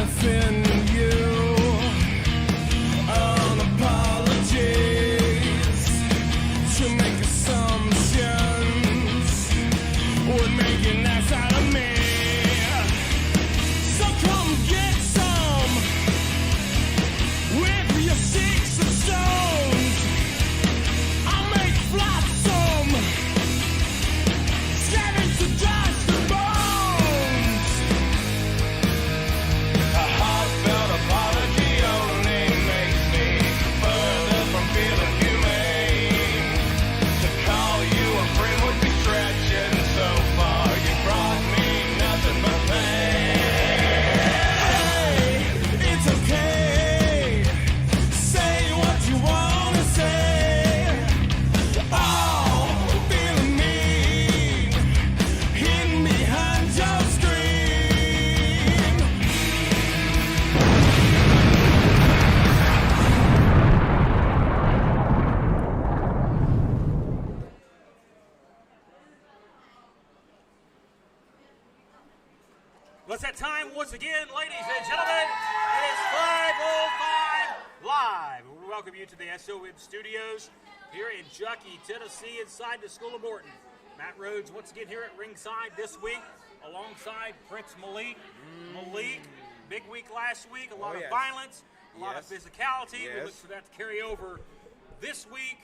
offend you. On apologies to make assumptions would make an ass out of me. So come get some with your sticks and stones. I'll make flotsam, scatter to dust and bones. A heartfelt apology only makes me further from feeling humane. To call you a friend would be stretching so far. You brought me nothing but pain. Hey, it's okay. Say what you want to say. Oh, feeling mean, hidden behind your screen. What's that time once again, ladies and gentlemen? It is 5:05 live. We welcome you to the SOM studios here in Juckey, Tennessee, inside the School of Morton. Matt Rhodes once again here at ringside this week, alongside Prince Malik. Malik, big week last week, a lot of yes. violence, a lot of Yes. physicality. We Yes. look for that to carry over this week.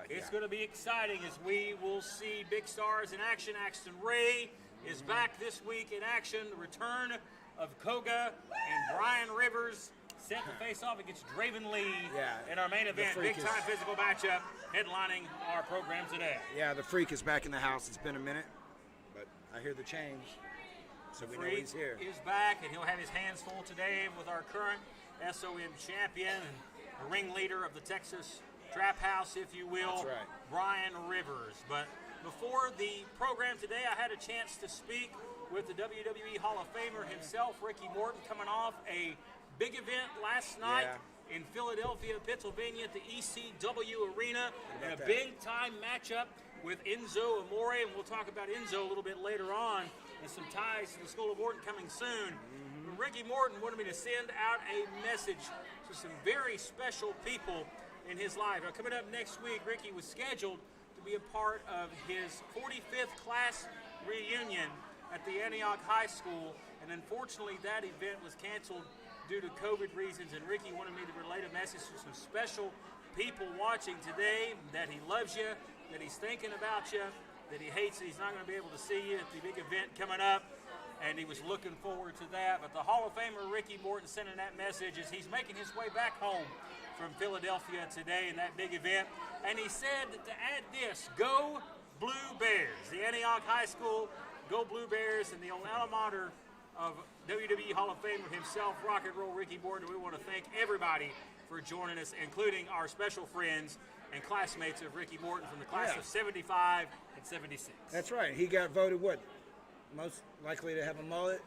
It's Yeah. going to be exciting as we will see big stars in action. Axton Ray is back this week in action. The return of Koga and Brian Rivers set to face off against Draven Lee Yeah, in our main the event. Freak Big time is- physical matchup headlining our program today. Yeah, the Freak is back in the house. It's been a minute, but I hear the change, so we know Freak he's here. is back, and he'll have his hands full today with our current SOM champion and the ringleader of the Texas Trap House, if you will, That's right. Brian Rivers. But before the program today, I had a chance to speak with the WWE Hall of Famer himself, Ricky Morton, coming off a big event last night in Philadelphia, Pennsylvania at the ECW Arena, and a that? big-time matchup with Enzo Amore, and we'll talk about Enzo a little bit later on, and some ties to the School of Morton coming soon. But Ricky Morton wanted me to send out a message to some very special people in his life. Now, coming up next week, Ricky was scheduled to be a part of his 45th class reunion at the Antioch High School, and unfortunately that event was canceled due to COVID reasons, and Ricky wanted me to relay a message to some special people watching today, that he loves you, that he's thinking about you, that he hates that he's not going to be able to see you at the big event coming up, and he was looking forward to that. But the Hall of Famer Ricky Morton sending that message as he's making his way back home from Philadelphia today in that big event, and he said that to add this, go Blue Bears. The Antioch High School, go Blue Bears, and the alma mater of WWE Hall of Famer himself, Rock and Roll Ricky Morton. We want to thank everybody for joining us, including our special friends and classmates of Ricky Morton from the class of 75 and 76. That's right. He got voted what? Most likely to have a mullet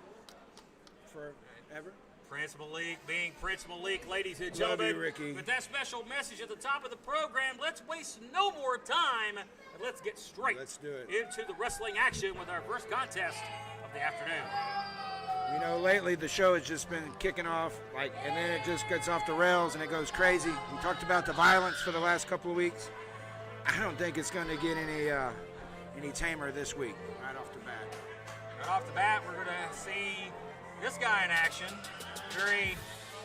forever? Prince Malik being Prince Malik, ladies and Love gentlemen. you, Ricky. With that special message at the top of the program, let's waste no more time and let's get straight Let's do it. into the wrestling action with our first contest of the afternoon. You know, lately the show has just been kicking off, and then it just gets off the rails and it goes crazy. We talked about the violence for the last couple of weeks. I don't think it's going to get any tamer this week, right off the bat. Right off the bat, we're going to see this guy in action. Very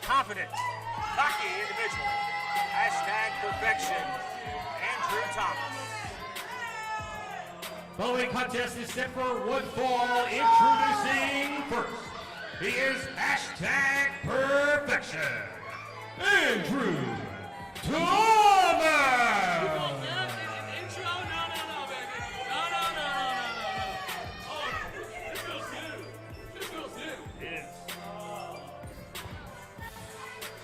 confident, cocky individual. Hashtag perfection. Andrew Thomas. Following contest is set for one fall. Introducing first, he is hashtag perfection, Andrew Thomas.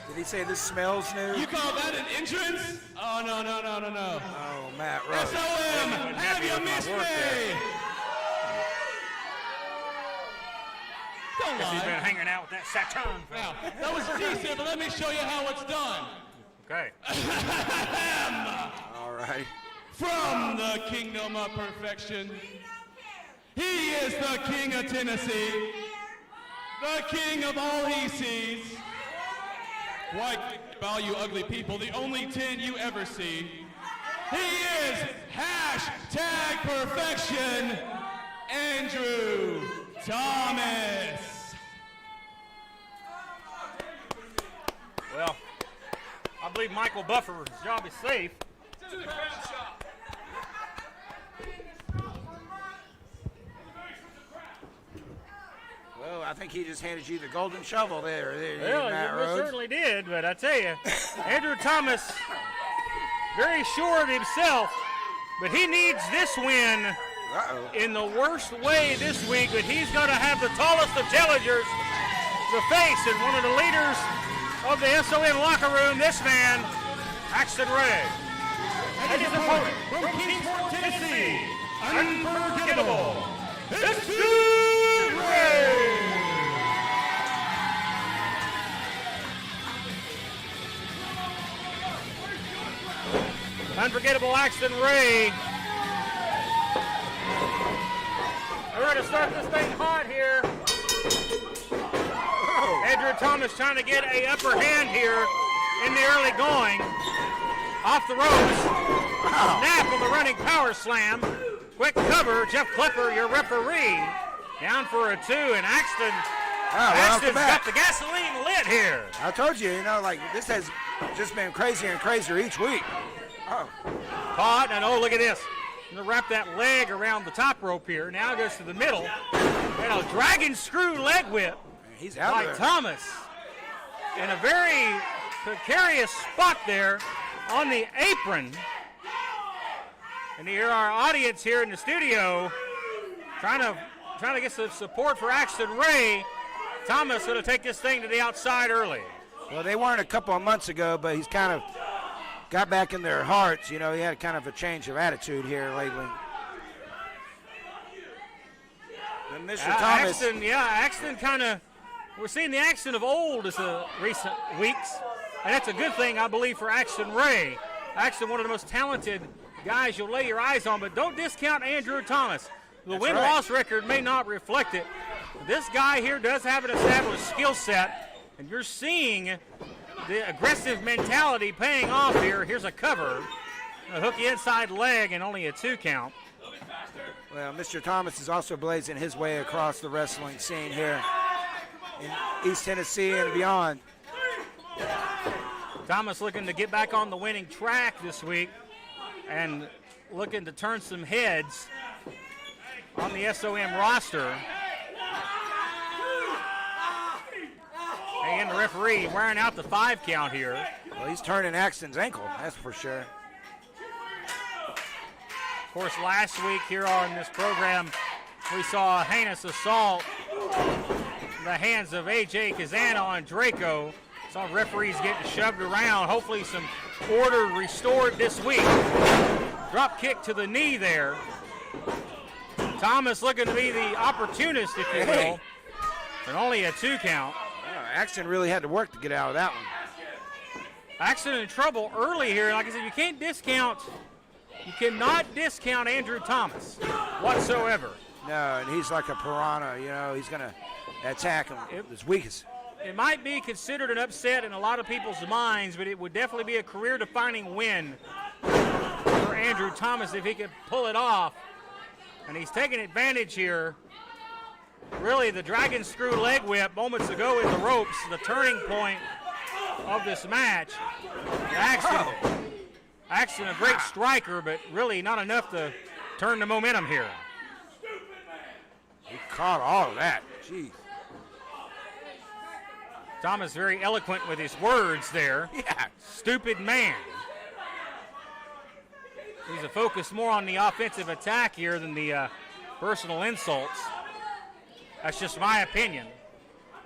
Did he say this smells new? You call that an entrance? Oh, no. Oh, Matt Rose. SOM, have you missed me? Don't Guess he's been lie. hanging out with that Saturn fella. Now, that was decent, but let me show you how it's done. Okay. All right. From the kingdom of perfection, he is the king of Tennessee. the king of all he sees. Why about you ugly people, the only 10 you ever see. He is hashtag perfection, Andrew Thomas. Well, I believe Michael Buffer's job is safe. Well, I think he just handed you the golden shovel there. Well, Matt he Rhodes. certainly did, but I tell you, Andrew Thomas, very sure of himself, but he needs this win in the worst way this week, but he's going to have the tallest of challengers to face, and one of the leaders of the SOM locker room, this man, Axton Ray. And his opponent from Kingsport, Tennessee, unforgettable, Axton Ray. Unforgettable Axton Ray. We're going to start this thing hot here. Andrew Thomas trying to get a upper hand here in the early going. Off the ropes. Snap on the running power slam. Quick cover. Jeff Klepper, your referee. Down for a 2, and Axton's got the gasoline lit here. I told you, like this has just been crazier and crazier each week. Oh. Caught, and oh, look at this. I'm going to wrap that leg around the top rope here. Now it goes to the middle. And a dragon screw leg whip. He's out by there. Thomas. In a very precarious spot there on the apron. And here our audience here in the studio trying to get some support for Axton Ray. Thomas going to take this thing to the outside early. Well, they weren't a couple of months ago, but he's kind of got back in their hearts. He had kind of a change of attitude here lately. And Mr. Thomas. Axton kind of, we're seeing the Axton of old as the recent weeks. And that's a good thing, I believe, for Axton Ray. Axton, one of the most talented guys you'll lay your eyes on, but don't discount Andrew Thomas. The win-loss record may not reflect it. This guy here does have an established skill set, and you're seeing the aggressive mentality paying off here. Here's a cover, a hooky inside leg, and only a 2 count. Well, Mr. Thomas is also blazing his way across the wrestling scene here in East Tennessee and beyond. Thomas looking to get back on the winning track this week and looking to turn some heads on the SOM roster. And the referee wearing out the 5 count here. Well, he's turning Axton's ankle, that's for sure. Of course, last week here on this program, we saw a heinous assault in the hands of AJ Kazana on Draco. Saw referees getting shoved around. Hopefully some order restored this week. Drop kick to the knee there. Thomas looking to be the opportunist, if you will. And only a 2 count. Axton really had to work to get out of that one. Axton in trouble early here. Like I said, you cannot discount Andrew Thomas whatsoever. No, and he's like a piranha, he's going to attack him as weakest. It might be considered an upset in a lot of people's minds, but it would definitely be a career-defining win for Andrew Thomas if he could pull it off. And he's taking advantage here. Really, the dragon screw leg whip moments ago in the ropes, the turning point of this match. Axton, a great striker, but really not enough to turn the momentum here. He caught all of that. Jeez. Thomas very eloquent with his words there. Yeah. Stupid man. He's focused more on the offensive attack here than the personal insults. That's just my opinion.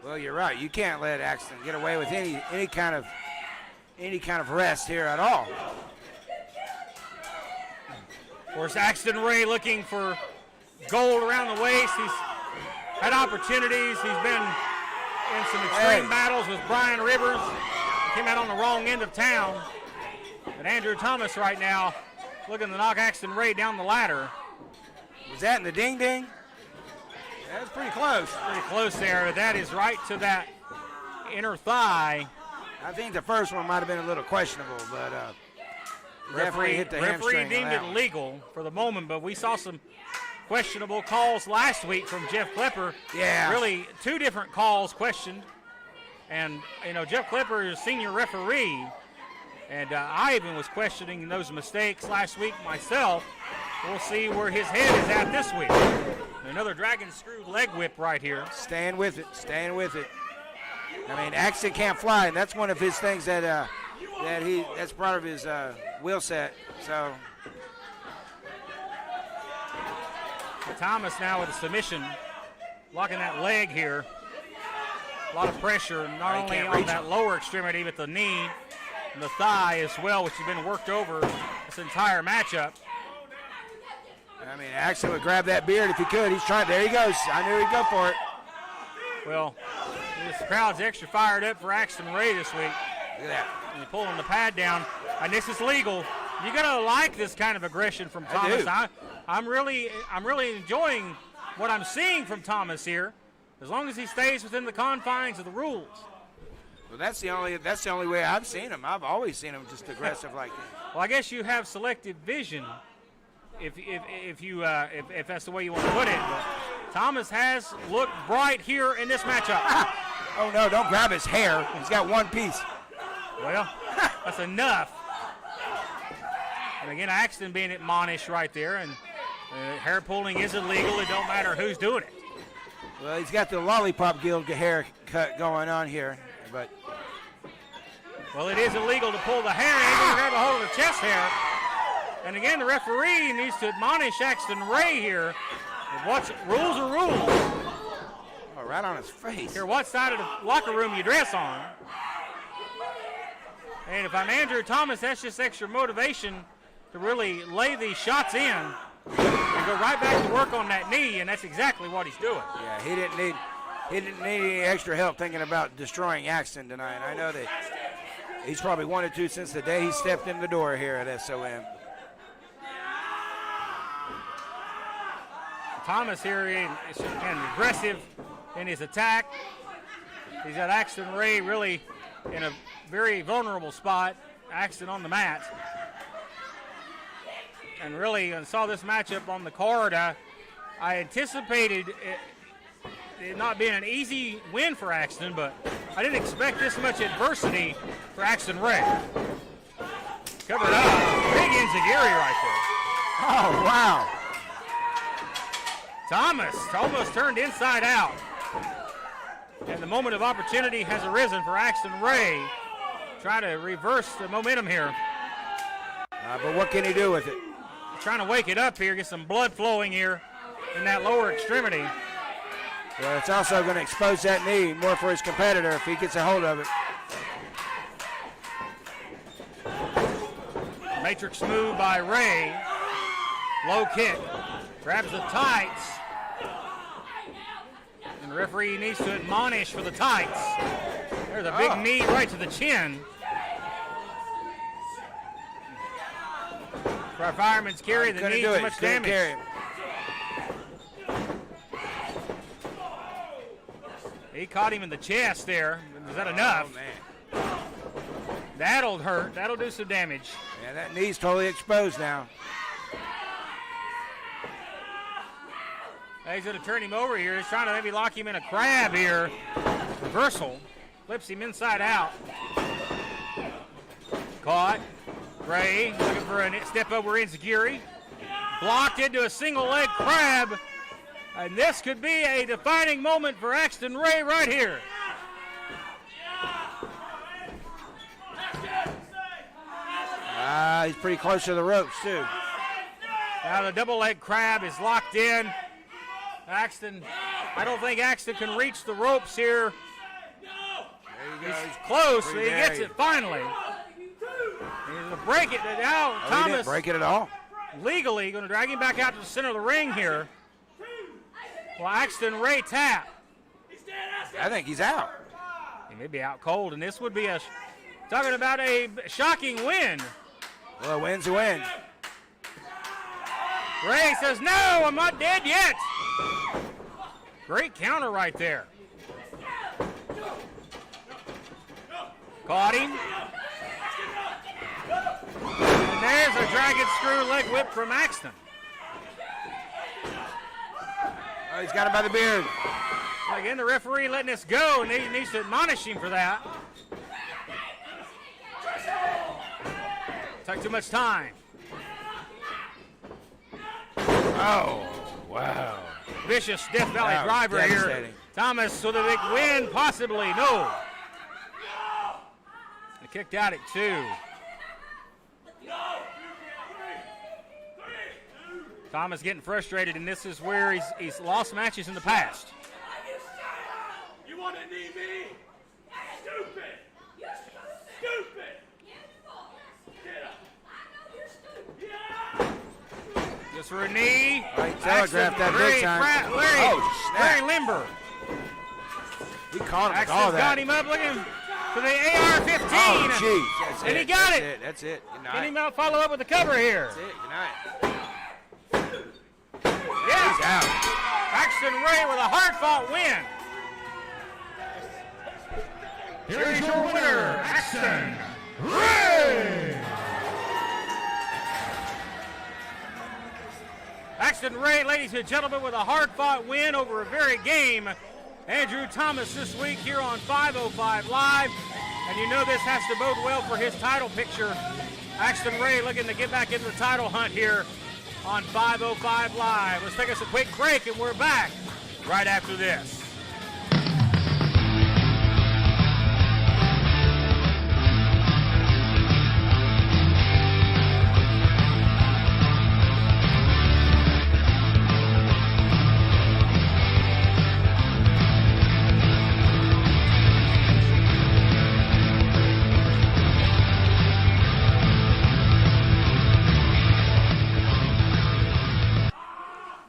Well, you're right. You can't let Axton get away with any kind of rest here at all. Of course, Axton Ray looking for gold around the waist. He's had opportunities. He's been in some extreme battles with Brian Rivers. Came out on the wrong end of town. But Andrew Thomas right now looking to knock Axton Ray down the ladder. Was that in the ding-ding? That's pretty close. Pretty close there. That is right to that inner thigh. I think the first one might have been a little questionable, but referee hit the hamstring. Referee deemed it legal for the moment, but we saw some questionable calls last week from Jeff Klepper. Yeah. Really, 2 different calls questioned. And, you know, Jeff Klepper is senior referee, and I even was questioning those mistakes last week myself. We'll see where his head is at this week. Another dragon screw leg whip right here. Staying with it, staying with it. I mean, Axton can't fly, and that's one of his things that that's part of his wheel set. So Thomas now with a submission, locking that leg here. A lot of pressure, not only on that lower extremity, but the knee and the thigh as well, which has been worked over this entire matchup. I mean, Axton would grab that beard if he could. He's trying. There he goes. I knew he'd go for it. Well, this crowd's extra fired up for Axton Ray this week. Look at that. And pulling the pad down, and this is legal. You gotta like this kind of aggression from Thomas. I'm really enjoying what I'm seeing from Thomas here, as long as he stays within the confines of the rules. Well, that's the only way I've seen him. I've always seen him just aggressive like that. Well, I guess you have selective vision, if that's the way you want to put it. But Thomas has looked bright here in this matchup. Oh no! Don't grab his hair. He's got one piece. Well, that's enough. And again, Axton being admonished right there, and hair pulling is illegal. It don't matter who's doing it. Well, he's got the lollipop guild haircut going on here, but. Well, it is illegal to pull the hair. He's going to grab a hold of the chest hair. And again, the referee needs to admonish Axton Ray here. Rules are rules. Oh, right on his face. Here, what side of the locker room you dress on. And if I'm Andrew Thomas, that's just extra motivation to really lay these shots in and go right back to work on that knee, and that's exactly what he's doing. Yeah, he didn't need any extra help thinking about destroying Axton tonight. I know that he's probably wanted to since the day he stepped in the door here at SOM. Thomas here is aggressive in his attack. He's got Axton Ray really in a very vulnerable spot. Axton on the mat. And really, I saw this matchup on the card. I anticipated it not being an easy win for Axton, but I didn't expect this much adversity for Axton Ray. Covered up. Big enziguri right there. Oh, wow. Thomas almost turned inside out. And the moment of opportunity has arisen for Axton Ray. Trying to reverse the momentum here. But what can he do with it? Trying to wake it up here, get some blood flowing here in that lower extremity. Well, it's also going to expose that knee more for his competitor if he gets a hold of it. Matrix move by Ray. Low kick. Grabs the tights. And the referee needs to admonish for the tights. There's a big knee right to the chin. For our fireman's carry, the knee too much damage. He caught him in the chest there. Was that enough? Oh, man. That'll hurt. That'll do some damage. Yeah, that knee's totally exposed now. He's going to turn him over here. He's trying to maybe lock him in a crab here. Reversal. Flips him inside out. Caught. Ray looking for a step over enziguri. Blocked into a single leg crab. And this could be a defining moment for Axton Ray right here. He's pretty close to the ropes, too. Now the double leg crab is locked in. Axton, I don't think Axton can reach the ropes here. He's close, but he gets it finally. He's going to break it now. He Thomas didn't break it at all. legally going to drag him back out to the center of the ring here. Well, Axton Ray tap. I think he's out. He may be out cold, and this would be talking about a shocking win. Well, a win's a win. Ray says, no, I'm not dead yet. Great counter right there. Caught him. And there's a dragon screw leg whip from Axton. Oh, he's got him by the beard. Again, the referee letting this go, and he needs to admonish him for that. Took too much time. Oh, wow. Vicious Death Valley driver here. Thomas with a big win, possibly. No. They kicked out at 2. Thomas getting frustrated, and this is where he's lost matches in the past. You want to knee me? Stupid! Stupid! Get up! Just for a knee. Right, telegraphed that big time. Very limber. He caught him with all Axton's that. got him up, looking for the AR-15. Oh, jeez. That's And it. he got That's it. That's it. Good night. Can he follow up with the cover here? That's it. Good night. Yeah. He's out. Axton Ray with a hard-fought win. Here is your winner, Axton Ray! Axton Ray, ladies and gentlemen, with a hard-fought win over a very game Andrew Thomas this week here on 505 Live. And you know this has to bode well for his title picture. Axton Ray looking to get back into the title hunt here on 505 Live. Let's take us a quick break, and we're back right after this.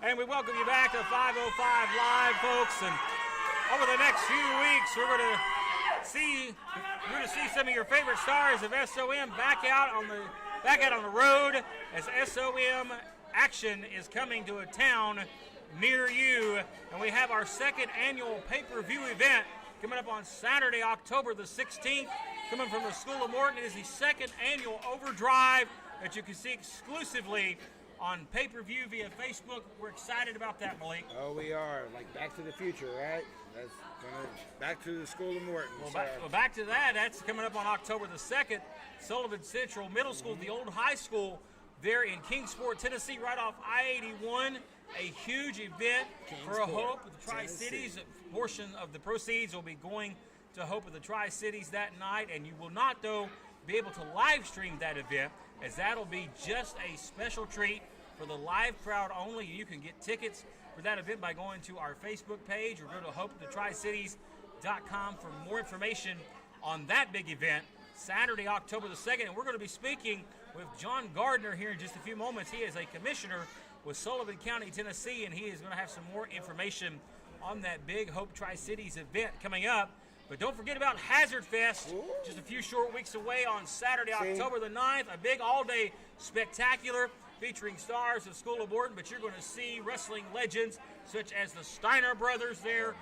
And we welcome you back to 505 Live, folks. And over the next few weeks, we're going to see some of your favorite stars of SOM back out on the road as SOM Action is coming to a town near you. And we have our second annual pay-per-view event coming up on Saturday, October the 16th. Coming from the School of Morton, it is the second annual Overdrive that you can see exclusively on pay-per-view via Facebook. We're excited about that, Malik. Oh, we are. Like Back to the Future, right? That's going back to the School of Morton. Back to that. That's coming up on October the 2nd. Sullivan Central Middle School, the old high school there in Kingsport, Tennessee, right off I-81. A huge event for a Hope of the Tri-Cities. A portion of the proceeds will be going to Hope of the Tri-Cities that night, and you will not, though, be able to live stream that event, as that'll be just a special treat for the live crowd only. You can get tickets for that event by going to our Facebook page or go to hopeofthetricities.com for more information on that big event, Saturday, October the 2nd. And we're going to be speaking with John Gardner here in just a few moments. He is a commissioner with Sullivan County, Tennessee, and he is going to have some more information on that big Hope Tri-Cities event coming up. But don't forget about Hazard Fest, just a few short weeks away on Saturday, October the 9th. A big all-day spectacular featuring stars of School of Morton, but you're going to see wrestling legends such as the Steiner brothers there,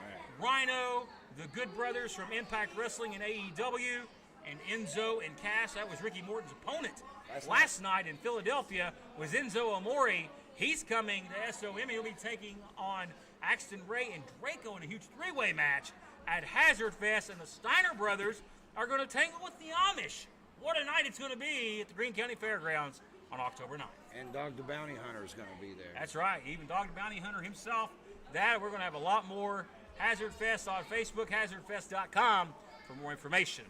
Rhino, the Good Brothers from Impact Wrestling and AEW, and Enzo and Cass. That was Ricky Morton's opponent. Last night in Philadelphia was Enzo Amore. He's coming to SOM. He'll be taking on Axton Ray and Draco in a huge three-way match at Hazard Fest, and the Steiner brothers are going to tangle with the Amish. What a night it's going to be at the Greene County Fairgrounds on October 9th. And Dog the Bounty Hunter is going to be there. That's right, even Dog the Bounty Hunter himself. We're going to have a lot more Hazard Fest on Facebook, hazardfest.com for more information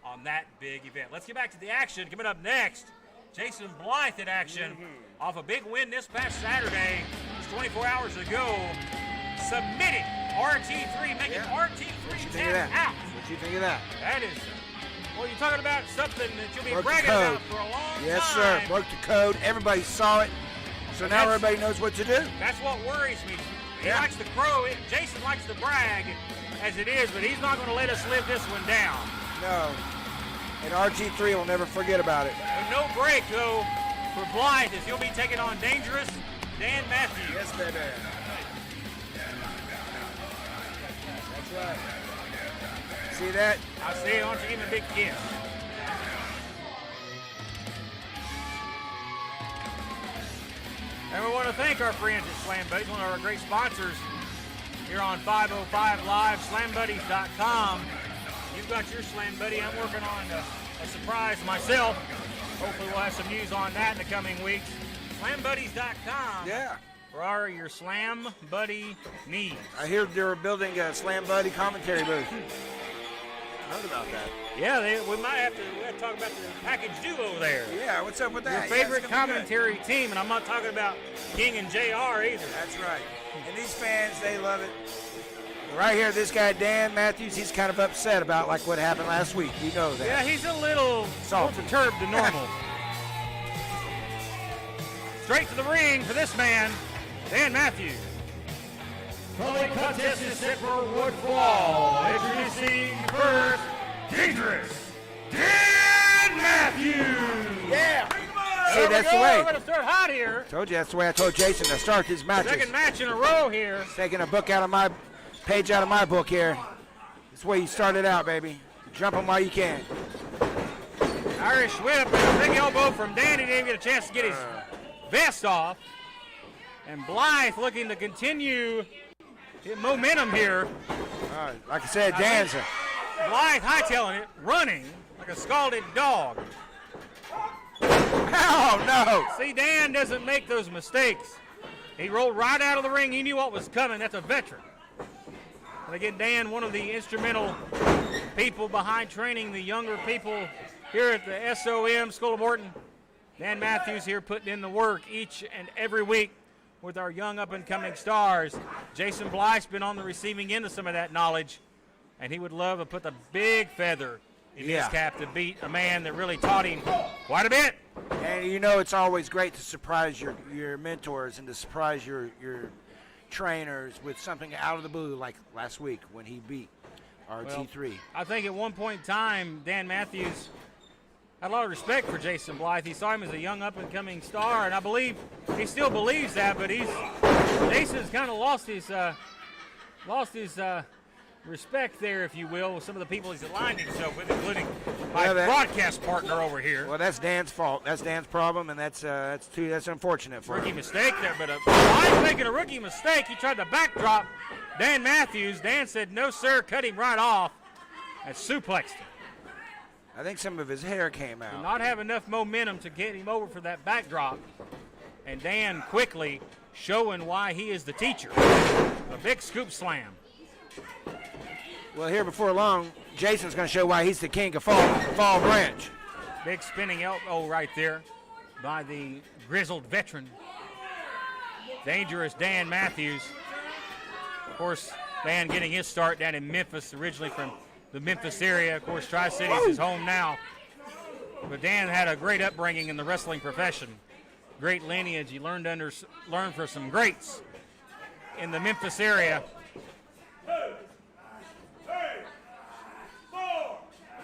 on that big event. Let's get back to the action. Coming up next, Jason Blythe in action off a big win this past Saturday, just 24 hours ago, submitting RT3, making RT3 tap out. What do you think of that? That is, well, you're talking about something that you'll be Broke bragging the code. about for a long time. Yes, sir. Broke the code. Everybody saw it. So now everybody knows what to do. That's what worries me. He Yeah. likes to crow. Jason likes to brag as it is, but he's not going to let us live this one down. No. And RT3 will never forget about it. And no break, though, for Blythe, as he'll be taking on Dangerous Dan Matthews. Yes, baby. That's right. See that? I see it. Why don't you give him a big kiss? And we want to thank our friends at Slam Buddies, one of our great sponsors here on 505 Live, slambuddies.com. You've got your Slam Buddy. I'm working on a surprise myself. Hopefully we'll have some news on that in the coming weeks. Slambuddies.com. Yeah. For all your Slam Buddy needs. I hear they're building a Slam Buddy commentary booth. Heard about that. Yeah, we might have to talk about the package duo there. Yeah, what's up with Your that? favorite Yeah, it's gonna be good. commentary team, and I'm not talking about King and JR either. That's right. And these fans, they love it. Right here, this guy, Dan Matthews, he's kind of upset about like what happened last week. You know that. Yeah, he's a little more perturbed than normal. Straight to the ring for this man, Dan Matthews. Calling contest is set for one fall. Introducing first, Dangerous Dan Matthews. Yeah. See, There we that's go. the way. We're going to start hot here. Told you that's the way I told Jason to start his matches. Second match in a row here. Taking a book out of my page out of my book here. That's the way you started out, baby. Jump him while you can. Irish whip and a big elbow from Dan. He didn't get a chance to get his vest off. And Blythe looking to continue his momentum here. Like I said, Dan's a Blythe hightailing it, running like a scalded dog. oh no! See, Dan doesn't make those mistakes. He rolled right out of the ring. He knew what was coming. That's a veteran. And again, Dan, one of the instrumental people behind training the younger people here at the SOM School of Morton. Dan Matthews here putting in the work each and every week with our young up-and-coming stars. Jason Blythe's been on the receiving end of some of that knowledge, and he would love to put the big feather in his cap to beat a man that really taught him quite a bit. And you know it's always great to surprise your mentors and to surprise your trainers with something out of the blue, like last week when he beat RT3. I think at one point in time, Dan Matthews had a lot of respect for Jason Blythe. He saw him as a young up-and-coming star, and I believe he still believes that. But Jason's kind of lost his respect there, if you will, with some of the people he's aligned himself with, including my broadcast partner over here. Well, that's Dan's fault. That's Dan's problem, and that's unfortunate for Rookie him. mistake there, but Blythe making a rookie mistake. He tried to backdrop Dan Matthews. Dan said, "No, sir," cut him right off and suplexed him. I think some of his hair came out. Did not have enough momentum to get him over for that backdrop. And Dan quickly showing why he is the teacher. A big scoop slam. Well, here before long, Jason's going to show why he's the king of Fall Branch. Big spinning elbow right there by the grizzled veteran. Dangerous Dan Matthews. Of course, Dan getting his start down in Memphis, originally from the Memphis area. Of course, Tri-Cities is home now. But Dan had a great upbringing in the wrestling profession. Great lineage. He learned from some greats in the Memphis area.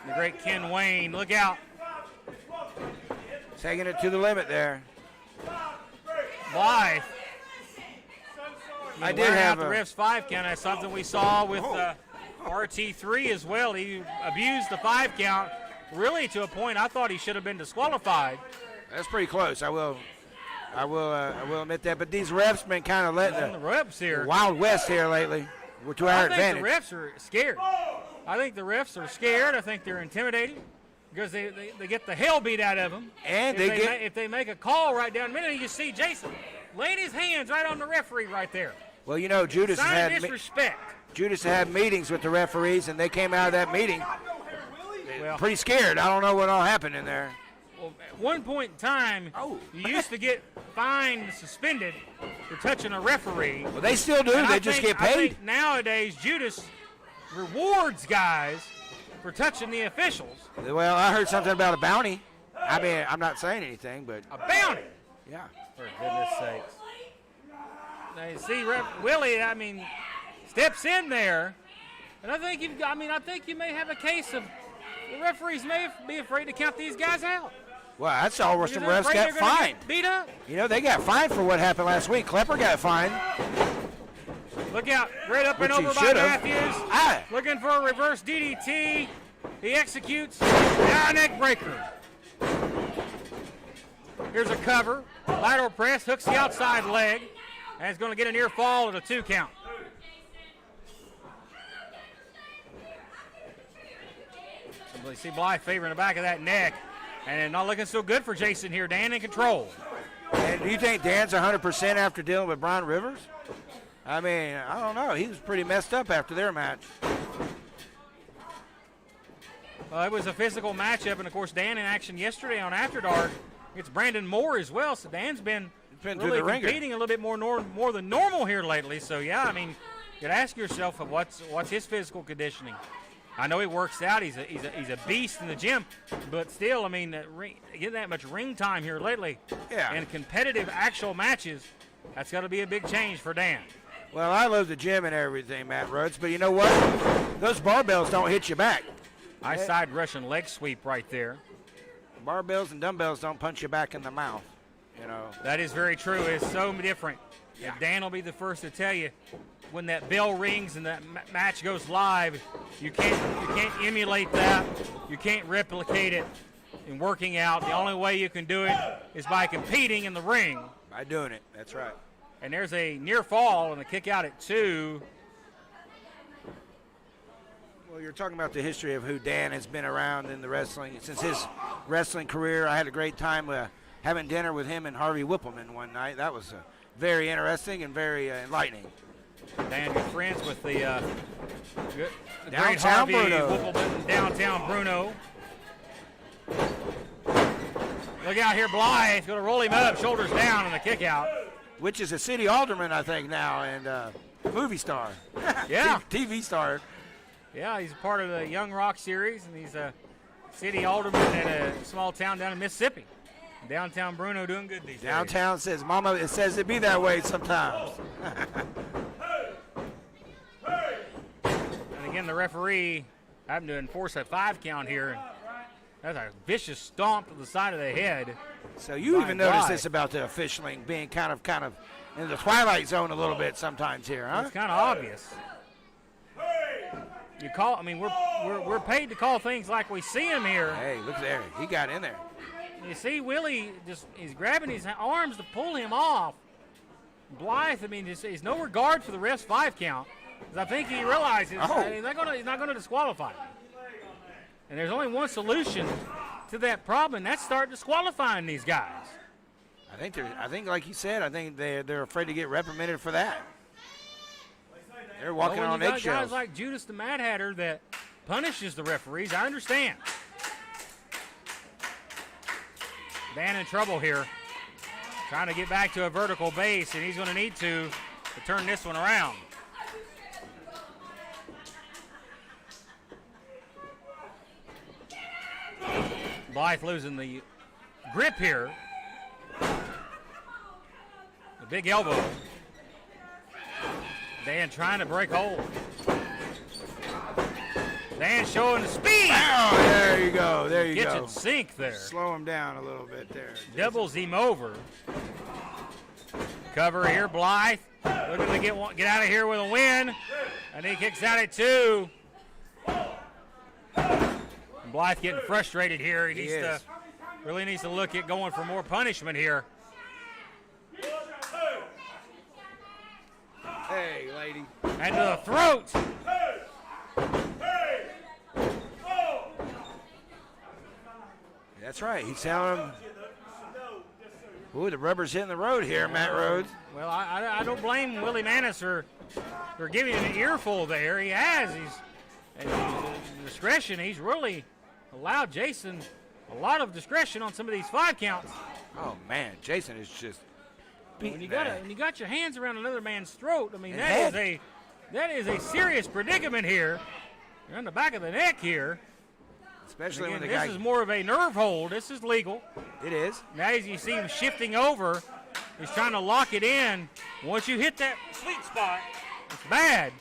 The great Ken Wayne. Look out. Taking it to the limit there. Blythe. I did have the ref's 5 count. That's something we saw with RT3 as well. He abused the 5 count really to a point I thought he should have been disqualified. That's pretty close. I will admit that. But these refs been kind of letting the refs here. Wild West here lately. We're to our advantage. I think the refs are scared. I think the refs are scared. I think they're intimidated because they get the hell beat out of them. And if they make a call right down the middle, you see Jason laying his hands right on the referee right there. Well, you know, Judas Sign had disrespect. Judas had meetings with the referees, and they came out of that meeting pretty scared. I don't know what all happened in there. Well, at one point in time, you used to get fined, suspended for touching a referee. Well, they still do. They just get paid. I think nowadays, Judas rewards guys for touching the officials. Well, I heard something about a bounty. I mean, I'm not saying anything, but a bounty. Yeah. For goodness sakes. Now you see, Willie, steps in there, and I think you may have a case of the referees may be afraid to count these guys out. Well, that's all where some They're refs afraid got they're gonna fined. get beat up. You know, they got fined for what happened last week. Klepper got fined. Look out, right up and Which he over by should've. Matthews. Ah. Looking for a reverse DDT. He executes a neck breaker. Here's a cover. Lateral press, hooks the outside leg, and is going to get a near fall at a 2 count. So you see Blythe favoring the back of that neck, and not looking so good for Jason here. Dan in control. And do you think Dan's 100% after dealing with Brian Rivers? I mean, I don't know. He was pretty messed up after their match. Well, it was a physical matchup, and of course Dan in action yesterday on After Dark. It's Brandon Moore as well, so Dan's been through really the ringer. competing a little bit more than normal here lately. So yeah, I mean, you could ask yourself what's his physical conditioning. I know he works out. He's a beast in the gym, but still, I mean, getting that much ring time here lately, Yeah. in competitive actual matches, that's got to be a big change for Dan. Well, I love the gym and everything, Matt Rhodes, but you know what? Those barbells don't hit you back. Nice side Russian leg sweep right there. Barbells and dumbbells don't punch you back in the mouth, you know. That is very true. It's so different. Yeah. And Dan will be the first to tell you when that bell rings and that match goes live, you can't emulate that. You can't replicate it in working out. The only way you can do it is by competing in the ring. By doing it, that's right. And there's a near fall and a kick out at 2. Well, you're talking about the history of who Dan has been around in the wrestling. Since his wrestling career, I had a great time having dinner with him and Harvey Whippleman one night. That was very interesting and very enlightening. Dan, good friends with the great Downtown Harvey Bruno. Whippleman, downtown Bruno. Look out here, Blythe. Going to roll him up, shoulders down, and the kick out. Which is a city alderman, I think, now, and movie star. Yeah. TV star. Yeah, he's part of the Young Rock series, and he's a city alderman in a small town down in Mississippi. Downtown Bruno doing good these days. Downtown says, Mama, it says it be that way sometimes. And again, the referee having to enforce a 5 count here. That's a vicious stomp to the side of the head. So you By even noticed Blythe. this about the officialing being kind of in the twilight zone a little bit sometimes here, huh? It's kind of obvious. You call. I mean, we're paid to call things like we see them here. Hey, look there. He got in there. You see Willie he's grabbing his arms to pull him off. Blythe, I mean, he's no regard for the ref's 5 count. 'Cause I think he realizes he's not going to disqualify him. And there's only one solution to that problem, and that's start disqualifying these guys. I think, like you said, I think they're afraid to get reprimanded for that. They're walking Well, when on you got eggshells. guys like Judas the Mad Hatter that punishes the referees, I understand. Dan in trouble here, trying to get back to a vertical base, and he's going to need to turn this one around. Blythe losing the grip here. The big elbow. Dan trying to break hold. Dan showing the speed. Oh, there you go. There you Kitchen go. sink there. Slow him down a little bit there. Doubles him over. Cover here, Blythe. Looking to get out of here with a win. And he kicks out at 2. And Blythe getting frustrated here. He really needs to look at going for more punishment here. Hey, lady. And to the throat. That's right. He's telling him, ooh, the rubber's hitting the road here, Matt Rhodes. Well, I don't blame Willie Manis for giving him an earful there. He has. He's discretion. He's really allowed Jason a lot of discretion on some of these 5 counts. Oh, man. Jason is just When you beating got your hands around another man's throat, I mean, And that is a serious predicament here. You're on the back of the neck here. especially Again, when the this guy. is more of a nerve hold. This is legal. It is. Now as you see him shifting over, he's trying to lock it in. Once you hit that sweet spot, it's bad.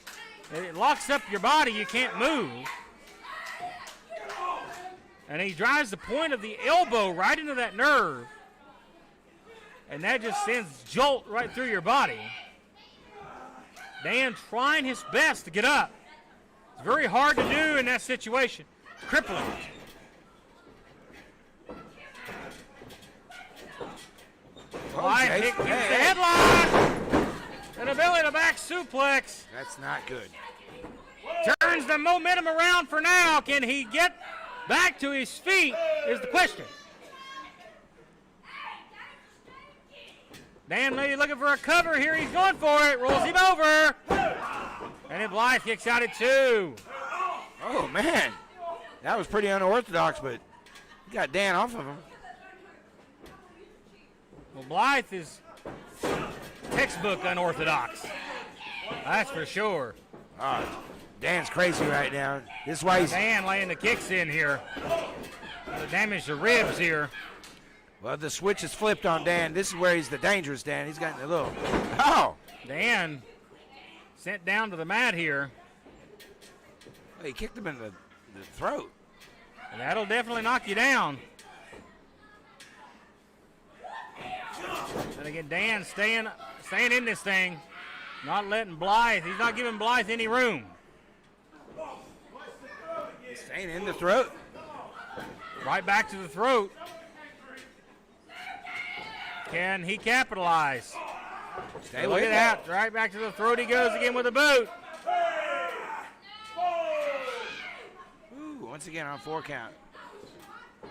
It locks up your body. You can't move. And he drives the point of the elbow right into that nerve. And that just sends jolt right through your body. Dan trying his best to get up. It's very hard to do in that situation. Crippling. Blythe hits the headlock. An ability to back suplex. That's not good. Turns the momentum around for now. Can he get back to his feet is the question. Dan maybe looking for a cover here. He's going for it. Rolls him over. And then Blythe kicks out at 2. Oh, man. That was pretty unorthodox, but he got Dan off of him. Well, Blythe is textbook unorthodox. That's for sure. Dan's crazy right now. This is why he's... Dan laying the kicks in here. To damage the ribs here. Well, the switch is flipped on Dan. This is where he's the dangerous Dan. He's got a little... Oh! Dan sent down to the mat here. He kicked him in the throat. And that'll definitely knock you down. And again, Dan staying in this thing. Not letting Blythe, he's not giving Blythe any room. Staying in the throat. Right back to the throat. Can he capitalize? Stay Look with at that. Right back to the throat he goes again with a boot. Ooh, once again on 4 count.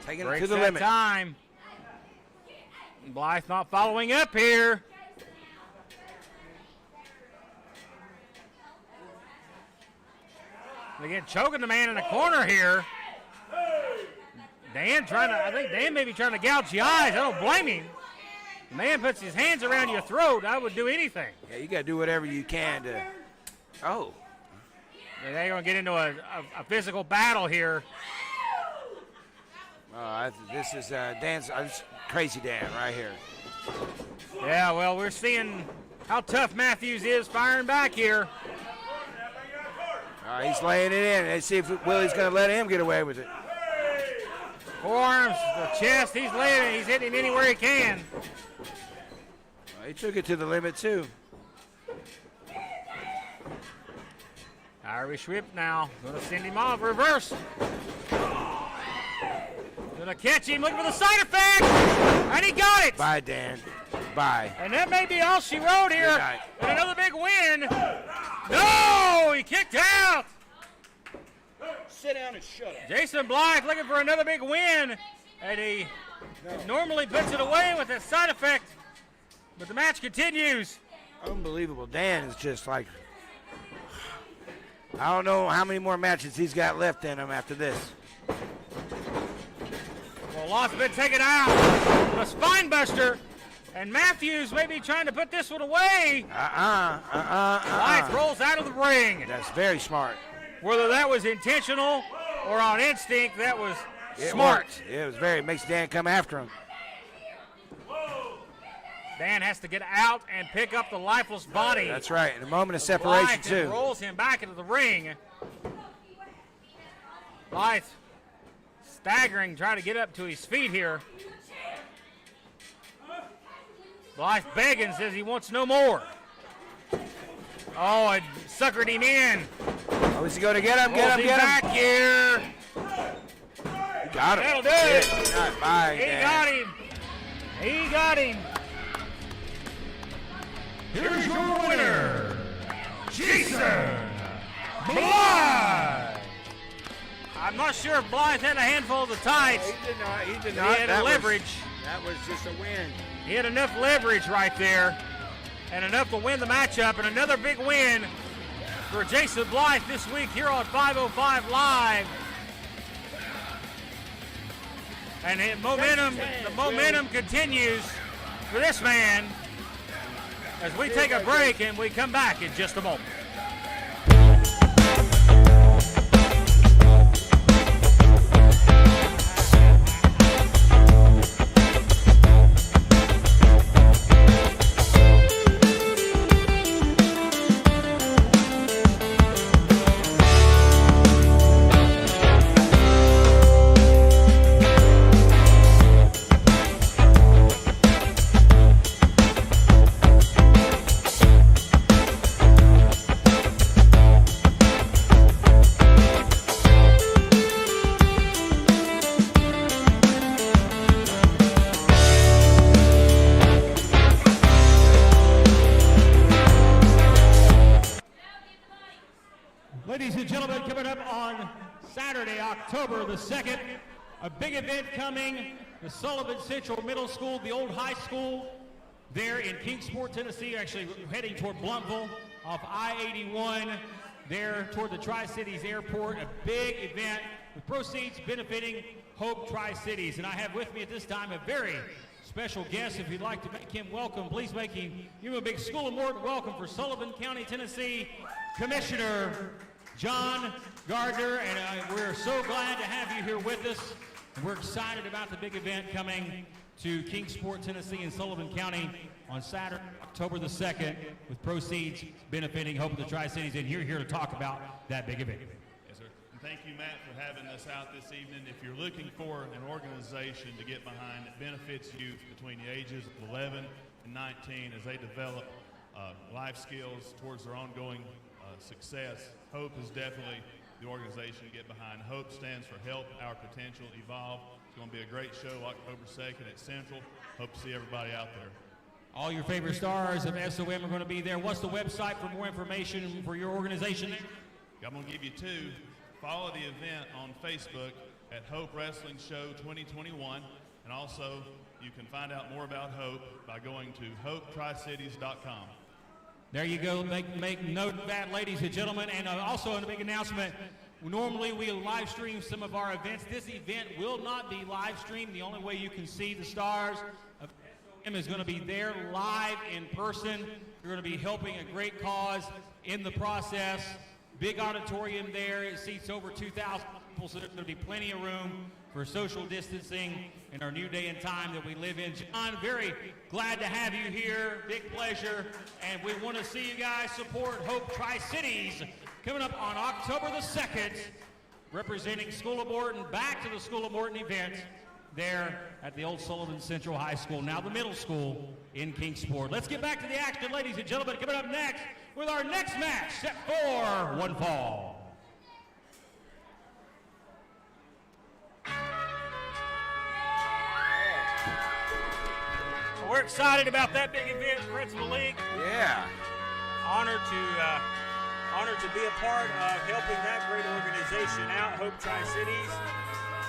Taking it Breaks to the that limit. time. Blythe not following up here. Again, choking the man in the corner here. I think Dan may be trying to gouge the eyes. I don't blame him. The man puts his hands around your throat. I would do anything. Yeah, you got to do whatever you can to... Oh. And they're going to get into a physical battle here. This is Dan's crazy Dan right here. Yeah, well, we're seeing how tough Matthews is firing back here. He's laying it in. Let's see if Willie's going to let him get away with it. Forearms, the chest, he's laying it. He's hitting anywhere he can. He took it to the limit, too. Irish whip now. Going to send him off. Reverse. Going to catch him. Looking for the side effect. And he got it. Bye, Dan. Bye. And that may be all she wrote here. Good night. And another big win. No, he kicked out. Sit down and shut up. Jason Blythe looking for another big win. And he normally puts it away with that side effect. But the match continues. Unbelievable. Dan is just like... I don't know how many more matches he's got left in him after this. Well, Lott's been taken out. A spine buster. And Matthews may be trying to put this one away. Blythe rolls out of the ring. That's very smart. Whether that was intentional or on instinct, that was smart. Worked. Yeah, it was very, makes Dan come after him. Dan has to get out and pick up the lifeless body. That's right, in a moment of separation, Blythe too. rolls him back into the ring. Blythe staggering, trying to get up to his feet here. Blythe begging, says he wants no more. Oh, it suckered him in. Oh, is he going to get him? Rolls him back here. He got him. That'll do it. Bye, He Dan. got him. He got him. Here's your winner, Jason Blythe. I'm not sure if Blythe had a handful of the tights. He did not. He did He not. had That was- leverage. That was just a win. He had enough leverage right there and enough to win the matchup, and another big win for Jason Blythe this week here on 505 Live. And the momentum continues for this man as we take a break and we come back in just a moment. October the 2nd. A big event coming, the Sullivan Central Middle School, the old high school there in Kingsport, Tennessee, actually heading toward Bluntville off I-81 there toward the Tri-Cities Airport. A big event with proceeds benefiting Hope Tri-Cities. And I have with me at this time a very special guest. If you'd like to make him welcome, please give him a big School of Morton welcome for Sullivan County, Tennessee, Commissioner John Gardner. And we're so glad to have you here with us. And we're excited about the big event coming to Kingsport, Tennessee in Sullivan County on Saturday, October the 2nd, with proceeds benefiting Hope of the Tri-Cities. And you're here to talk about that big event. Yes, sir. And thank you, Matt, for having us out this evening. If you're looking for an organization to get behind that benefits youth between the ages of 11 and 19 as they develop life skills towards their ongoing success, Hope is definitely the organization to get behind. Hope stands for Help Our Potential Evolve. It's going to be a great show October 2nd at Central. Hope to see everybody out there. All your favorite stars of SOM are going to be there. What's the website for more information for your organization? I'm going to give you two. Follow the event on Facebook at Hope Wrestling Show 2021. And also, you can find out more about Hope by going to hopetricities.com. There you go. Make note of that, ladies and gentlemen. And also, a big announcement. Normally, we live stream some of our events. This event will not be live streamed. The only way you can see the stars of SOM is going to be there live in person. You're going to be helping a great cause in the process. Big auditorium there. It seats over 2,000 people, so there's going to be plenty of room for social distancing in our new day and time that we live in. John, very glad to have you here. Big pleasure. And we want to see you guys support Hope Tri-Cities coming up on October the 2nd, representing School of Morton, back to the School of Morton event there at the old Sullivan Central High School, now the middle school in Kingsport. Let's get back to the action, ladies and gentlemen. Coming up next with our next match, set for one fall. We're excited about that big event, Principal League. Yeah. Honored to be a part of helping that great organization out, Hope Tri-Cities.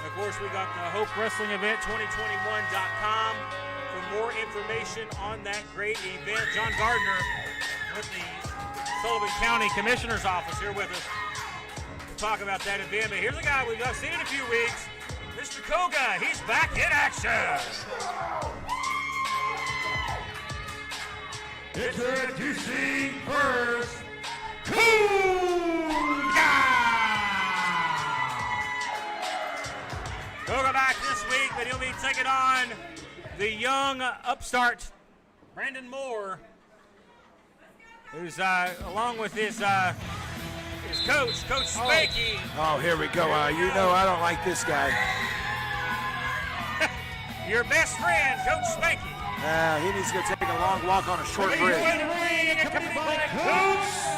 Of course, we got the Hope Wrestling Event 2021.com for more information on that great event. John Gardner with the Sullivan County Commissioner's Office here with us to talk about that event. But here's a guy we've seen in a few weeks, Mr. Koga. He's back in action. Introducing first, Koga! Koga back this week, but he'll be taking on the young upstart Brandon Moore, who's along with his coach, Coach Spanky. Oh, here we go. You know I don't like this guy. Your best friend, Coach Spanky. He needs to go take a long walk on a short bridge. Coach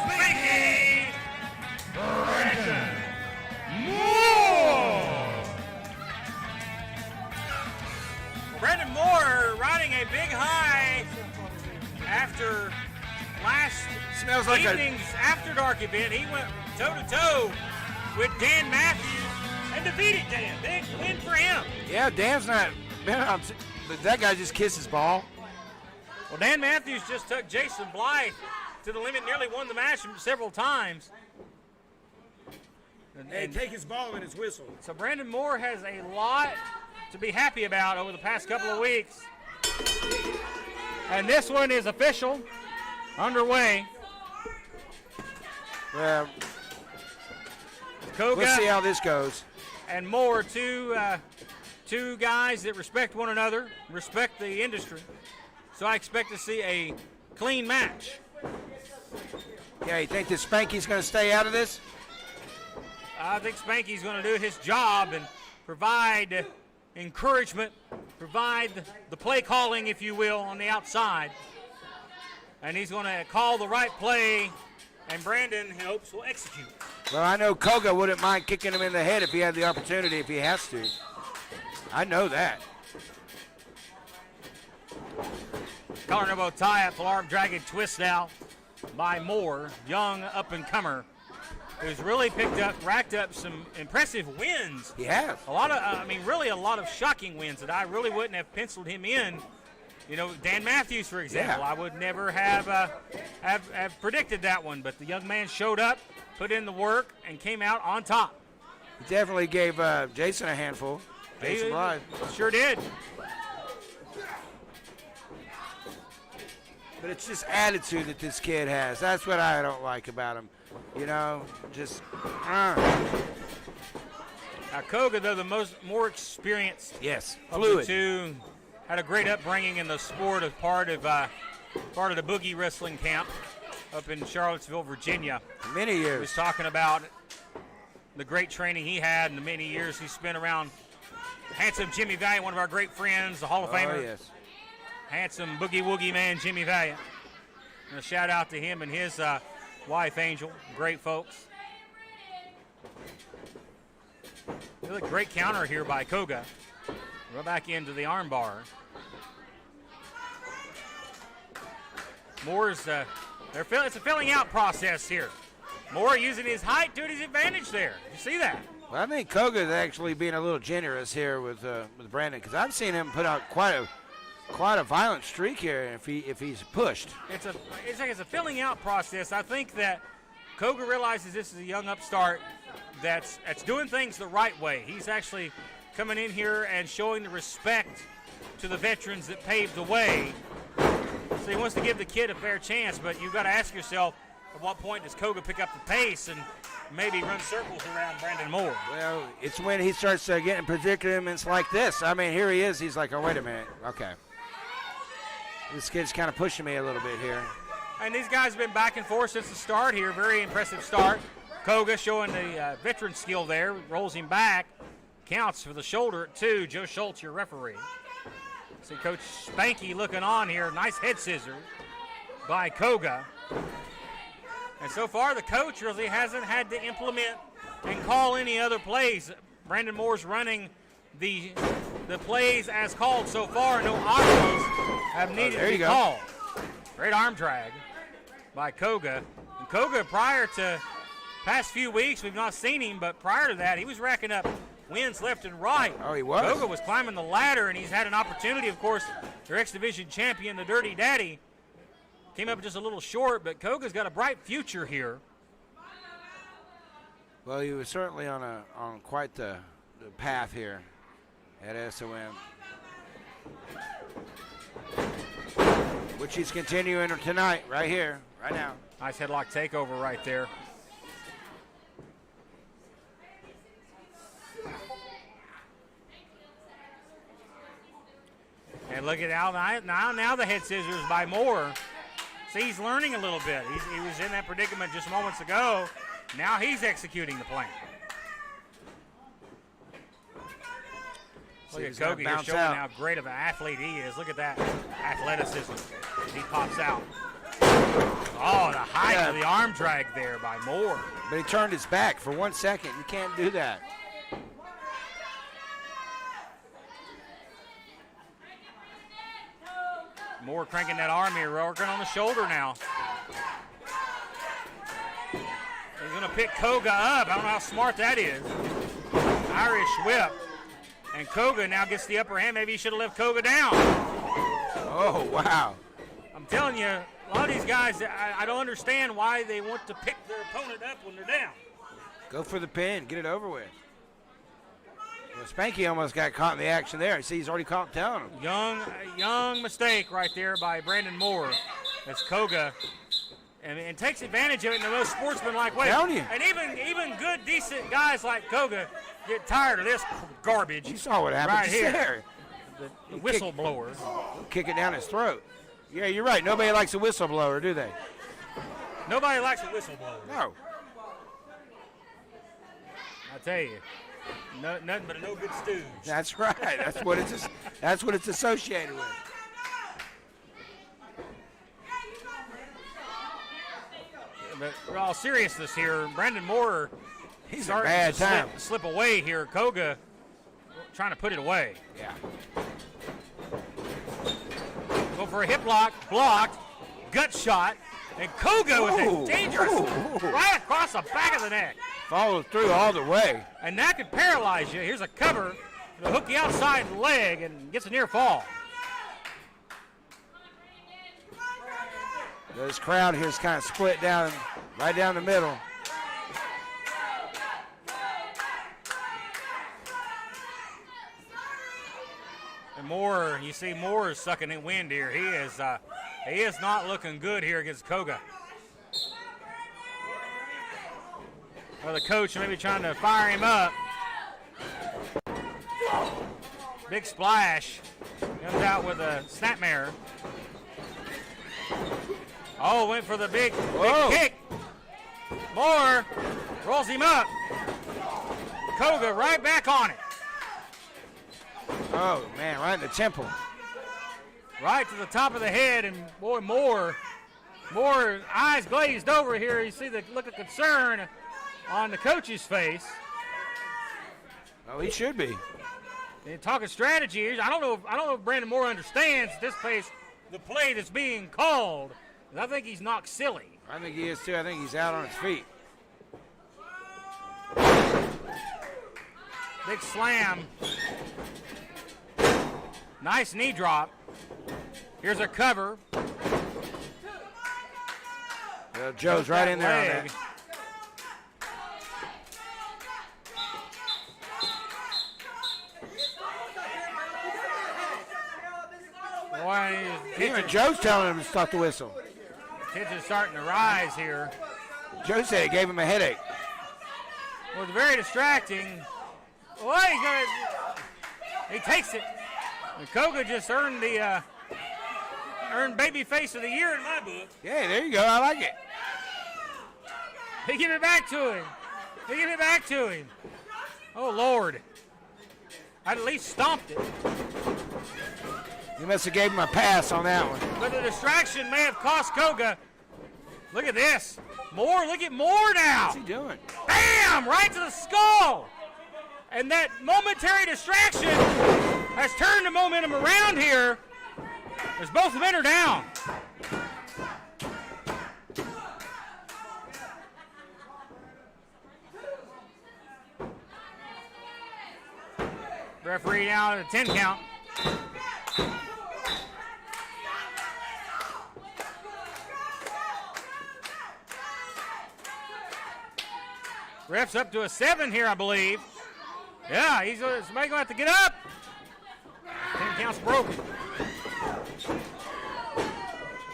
Spanky, Brandon Moore. Brandon Moore riding a big high after last Smells like evening's After Dark event. He went toe-to-toe with Dan Matthews and defeated Dan. Big win for him. Yeah, Dan's not. Man, that guy just kisses ball. Well, Dan Matthews just took Jason Blythe to the limit, nearly won the match several times. Hey, take his ball and his whistle. So Brandon Moore has a lot to be happy about over the past couple of weeks. And this one is official, underway. Well, Koga let's see how this goes. and Moore, two guys that respect one another, respect the industry. So I expect to see a clean match. Yeah, you think that Spanky's going to stay out of this? I think Spanky's going to do his job and provide encouragement, provide the play calling, if you will, on the outside. And he's going to call the right play, and Brandon, he hopes, will execute. Well, I know Koga wouldn't mind kicking him in the head if he had the opportunity, if he has to. I know that. Collar and elbow tie up, full arm dragon twist out by Moore, young up-and-comer. who's really racked up some impressive wins. He has. A lot of, really a lot of shocking wins that I really wouldn't have penciled him in. You know, Dan Matthews, for example, Yeah. I would never have predicted that one, but the young man showed up, put in the work, and came out on top. He definitely gave Jason a handful. Jason Blythe. Sure did. But it's just attitude that this kid has. That's what I don't like about him. You know, just. Now Koga, though, the more experienced Yes, of the fluid. two, had a great upbringing in the sport as part of the boogie wrestling camp up in Charlottesville, Virginia. Many He was years. talking about the great training he had and the many years he spent around handsome Jimmy Valiant, one of our great friends, the Hall of Famer. Oh, yes. Handsome boogie woogie man Jimmy Valiant. And a shout out to him and his wife Angel, great folks. Really great counter here by Koga. Go back into the armbar. Moore's it's a filling out process here. Moore using his height to his advantage there. You see that? Well, I think Koga's actually being a little generous here with Brandon, because I've seen him put out quite a violent streak here if he's pushed. It's a filling out process. I think that Koga realizes this is a young upstart that's doing things the right way. He's actually coming in here and showing the respect to the veterans that paved the way. So he wants to give the kid a fair chance, but you've got to ask yourself, at what point does Koga pick up the pace and maybe run circles around Brandon Moore? Well, it's when he starts getting predicaments like this. I mean, here he is. He's like, oh, wait a minute. Okay. This kid's kind of pushing me a little bit here. And these guys have been back and forth since the start here. Very impressive start. Koga showing the veteran skill there. Rolls him back. Counts for the shoulder at 2. Joe Schultz, your referee. See Coach Spanky looking on here. Nice head scissor by Koga. And so far, the coach really hasn't had to implement and call any other plays. Brandon Moore's running the plays as called so far. No audibles have needed to be called. Great arm drag by Koga. And Koga, prior to past few weeks, we've not seen him, but prior to that, he was racking up wins left and right. Oh, he was. Koga was climbing the ladder, and he's had an opportunity, of course, their X-Division champion, the Dirty Daddy, came up just a little short, but Koga's got a bright future here. Well, he was certainly on quite the path here at SOM, which he's continuing tonight, right here, right now. Nice headlock takeover right there. And look at now the head scissors by Moore. See, he's learning a little bit. He was in that predicament just moments ago. Now he's executing the plan. Look at Koga here showing how great of an athlete he is. Look at that athleticism. He pops out. Oh, the height of the arm drag there by Moore. But he turned his back for 1 second. You can't do that. Moore cranking that arm here, working on the shoulder now. He's going to pick Koga up. I don't know how smart that is. Irish whip. And Koga now gets the upper hand. Maybe he should have left Koga down. Oh, wow. I'm telling you, a lot of these guys, I don't understand why they want to pick their opponent up when they're down. Go for the pin. Get it over with. Well, Spanky almost got caught in the action there. See, he's already caught down him. Young mistake right there by Brandon Moore. As Koga and takes advantage of it in the most sportsmanlike way. Down you. And even good, decent guys like Koga get tired of this garbage. You saw what happened right here. there. The whistleblower. Kick it down his throat. Yeah, you're right. Nobody likes a whistleblower, do they? Nobody likes a whistleblower. No. I tell you, nothing but a no good stooge. That's right. That's what it's associated with. But for all seriousness here, Brandon Moore, He's starting a bad to time. slip away here. Koga trying to put it away. Yeah. Go for a hip lock, blocked, gut shot And Koga with it, dangerous, right across the back of the neck. Followed through all the way. And that could paralyze you. Here's a cover to hook the outside leg and gets a near fall. This crowd here is kind of split down, right down the middle. And Moore, you see Moore is sucking in wind here. He is not looking good here against Koga. Well, the coach may be trying to fire him up. Big splash. Comes out with a snapmare. Oh, went for the big kick. Moore rolls him up. Koga right back on it. Oh, man, right in the temple. Right to the top of the head, and boy, Moore, eyes glazed over here. You see the look of concern on the coach's face. Oh, he should be. And talking strategy here, I don't know if Brandon Moore understands at this pace the play that's being called. I think he's knocked silly. I think he is too. I think he's out on his feet. Big slam. Nice knee drop. Here's a cover. Well, Joe's right in there on that. Boy, Even Joe's telling him to stop the whistle. tension's starting to rise here. Joe said it gave him a headache. Well, it's very distracting. Boy, he takes it. And Koga just earned the earned baby face of the year in my book. Yeah, there you go. I like it. They give it back to him. They give it back to him. Oh, Lord. I'd at least stomped it. You must have gave him a pass on that one. But the distraction may have cost Koga. Look at this. Moore, look at Moore now. What's he doing? Bam! Right to the skull. And that momentary distraction has turned the momentum around here as both men are down. Referee down at a 10 count. Ref's up to a 7 here, I believe. Yeah, somebody's going to have to get up. 10 count's broken.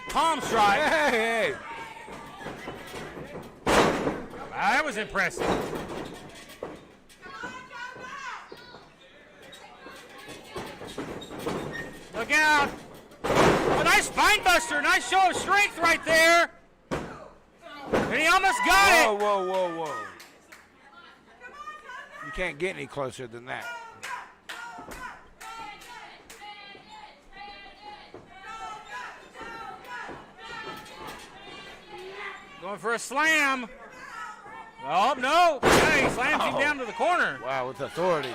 Palm strike. Hey. That was impressive. Look out. A nice spine buster. Nice show of strength right there. And he almost got it. Whoa, whoa, whoa, whoa. You can't get any closer than that. Going for a slam. Oh, no. Yeah, he slams him down to the corner. Wow, with authority.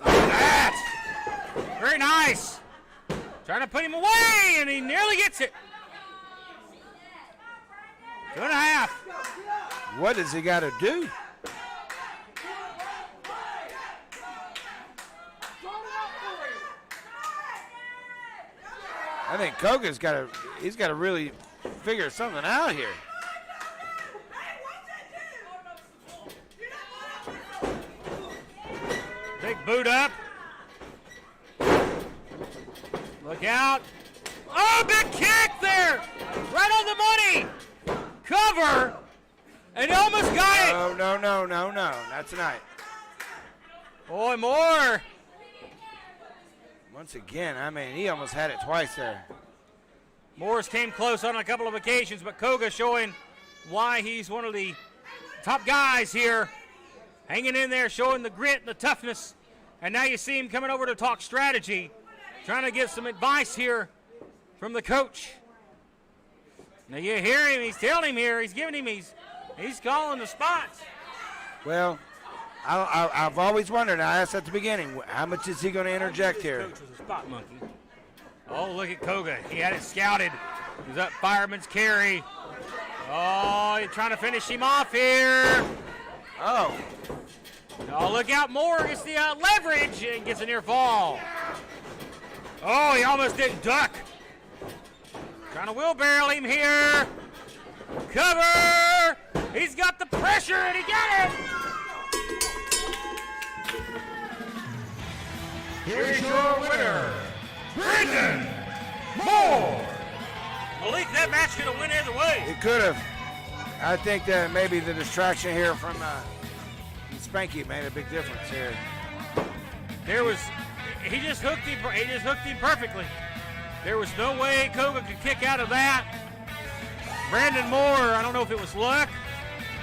That. Very nice. Trying to put him away, and he nearly gets it. 2.5. What does he got to do? I think Koga's got to really figure something out here. Big boot up. Look out. Oh, big kick there. Right on the money. Cover. And he almost got it. No. Not tonight. Boy, Moore. Once again, I mean, he almost had it twice there. Morris came close on a couple of occasions, but Koga showing why he's one of the top guys here. Hanging in there, showing the grit and the toughness. And now you see him coming over to talk strategy, trying to get some advice here from the coach. Now you hear him, he's telling him here, he's giving him, he's calling the spots. Well, I've always wondered, I asked at the beginning, how much is he going to interject here? Coach was a spot monkey. Oh, look at Koga. He had it scouted. He's up fireman's carry. Oh, he's trying to finish him off here. Oh, Oh, look out, Moore gets the leverage and gets a near fall. Oh, he almost didn't duck. Trying to wheelbarrow him here. Cover! He's got the pressure and he got it! Here's your winner, Brandon Moore. Malik, that match could have went either way. it could have. I think that maybe the distraction here from Spanky made a big difference here. He just hooked him perfectly. There was no way Koga could kick out of that. Brandon Moore, I don't know if it was luck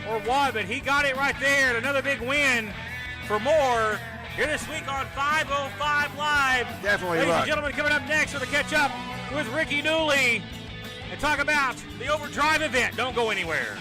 or what, but he got it right there. And another big win for Moore here this week on 505 Live. Definitely Ladies luck. and gentlemen, coming up next, we're going to catch up with Ricky Dooley and talk about the Overdrive event. Don't go anywhere.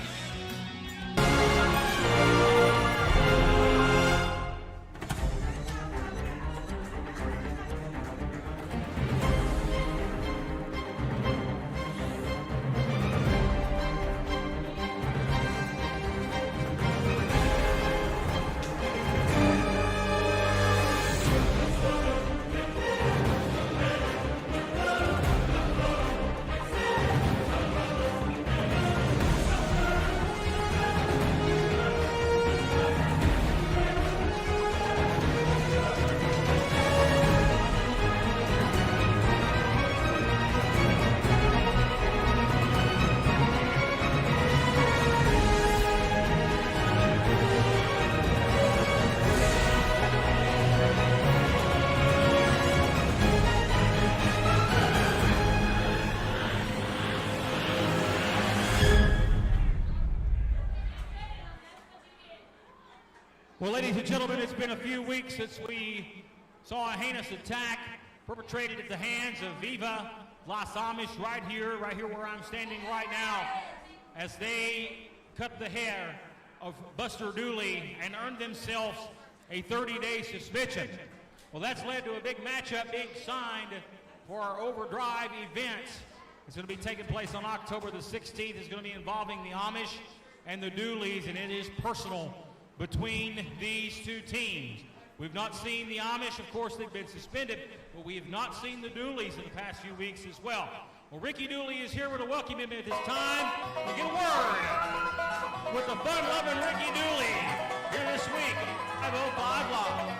Well, ladies and gentlemen, it's been a few weeks since we saw a heinous attack perpetrated at the hands of Viva Las Amish right here where I'm standing right now, as they cut the hair of Buster Dooley and earned themselves a 30-day suspension. Well, that's led to a big matchup being signed for our Overdrive event. It's going to be taking place on October the 16th. It's going to be involving the Amish and the Dooleys, and it is personal between these two teams. We've not seen the Amish, of course, they've been suspended, but we have not seen the Dooleys in the past few weeks as well. Well, Ricky Dooley is here. We're going to welcome him at this time. We'll get a word with the fun-loving Ricky Dooley here this week at 505 Live.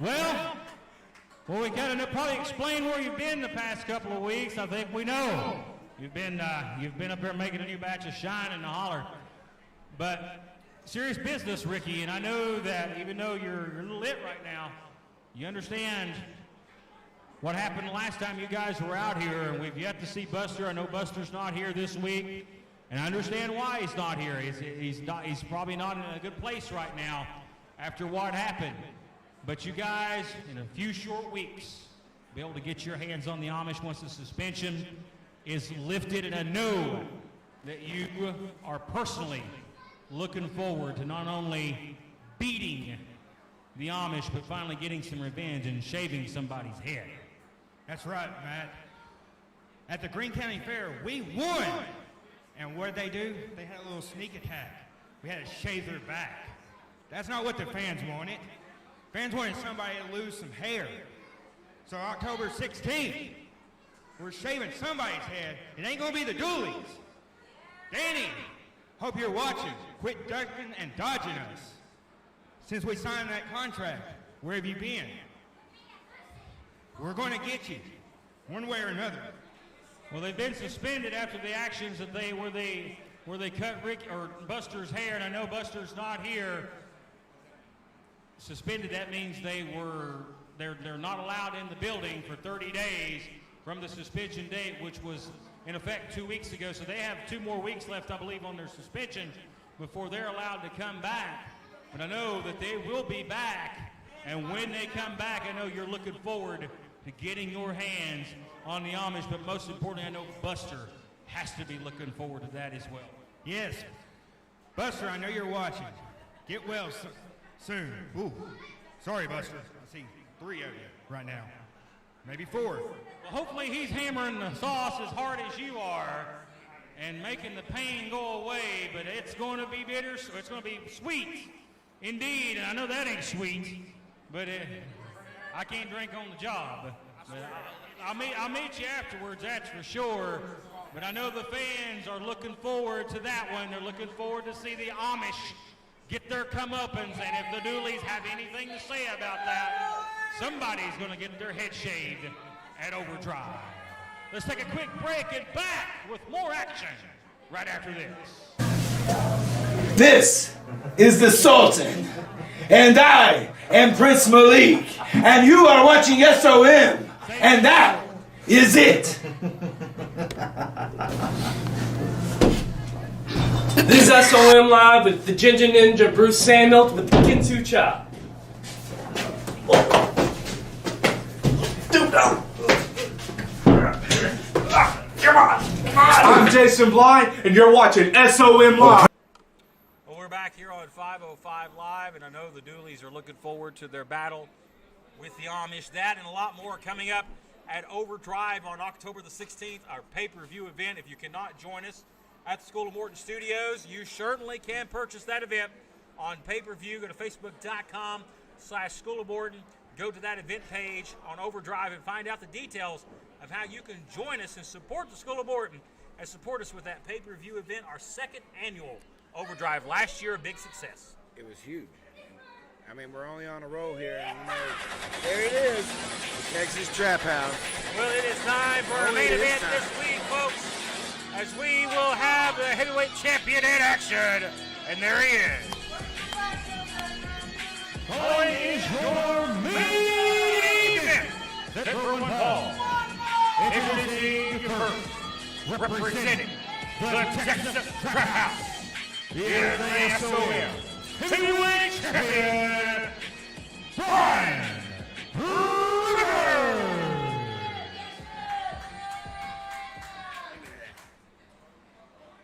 Well, we got to probably explain where you've been the past couple of weeks. I think we know. You've been up there making a new batch of shine in the holler. But serious business, Ricky, and I know that even though you're a little lit right now, you understand what happened last time you guys were out here, and we've yet to see Buster. I know Buster's not here this week, and I understand why he's not here. He's probably not in a good place right now after what happened. But you guys, in a few short weeks, be able to get your hands on the Amish once the suspension is lifted. And I know that you are personally looking forward to not only beating the Amish, but finally getting some revenge and shaving somebody's head. That's right, Matt. At the Greene County Fair, we won. And what did they do? They had a little sneak attack. We had to shave their back. That's not what the fans wanted. Fans wanted somebody to lose some hair. So October 16th, we're shaving somebody's head. It ain't gonna be the Dooleys. Danny, hope you're watching. Quit ducking and dodging us. Since we signed that contract, where have you been? We're gonna get you, one way or another. Well, they've been suspended after the actions that where they cut Rick or Buster's hair, and I know Buster's not here. Suspended, that means they're not allowed in the building for 30 days from the suspension date, which was in effect 2 weeks ago. So they have 2 more weeks left, I believe, on their suspension before they're allowed to come back. But I know that they will be back And when they come back, I know you're looking forward to getting your hands on the Amish, but most importantly, I know Buster has to be looking forward to that as well. Yes. Buster, I know you're watching. Get well soon. Ooh. Sorry, Buster. I see 3 of you right now. Maybe 4. Well, hopefully he's hammering the sauce as hard as you are and making the pain go away, but it's going to be bitter, so it's going to be sweet indeed. And I know that ain't sweet, but I can't drink on the job. But I'll meet you afterwards, that's for sure. But I know the fans are looking forward to that one. They're looking forward to see the Amish get their comeuppance, and if the Dooleys have anything to say about that, somebody's going to get their head shaved at Overdrive. Let's take a quick break and back with more action right after this. This is the Sultan, and I am Prince Malik, and you are watching SOM, and that is it. This is SOM Live with the Ginger Ninja Bruce Samuel with the Kinsu Chop. Come on. I'm Jason Blythe, and you're watching SOM Live. Well, we're back here on 505 Live, and I know the Dooleys are looking forward to their battle with the Amish. That and a lot more coming up at Overdrive on October the 16th, our pay-per-view event. If you cannot join us at the School of Morton Studios, you certainly can purchase that event on pay-per-view. Go to facebook.com/School of Morton. Go to that event page on Overdrive and find out the details of how you can join us and support the School of Morton and support us with that pay-per-view event, our 2nd annual Overdrive. Last year, a big success. It was huge. I mean, we're only on a roll here, and there it is, the Texas Trap House. Well, it is time for our main event this week, folks, as we will have the heavyweight champion in action, and there he is. What is your main event? Set for one fall. Introducing you first, representing the Texas Trap House. Here's the SOM heavyweight champion, Brian Rivers.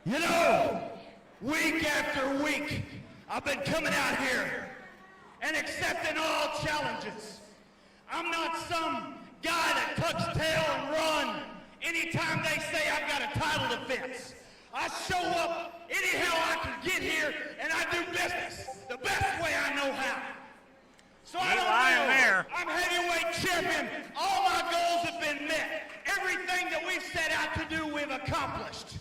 You know, week after week, I've been coming out here and accepting all challenges. I'm not some guy that tucks tail and run anytime they say I've got a title defense. I show up anyhow I can get here, and I do business the best way I know how. So I don't know. I'm heavyweight champion. All my goals have been met. Everything that we've set out to do, we've accomplished.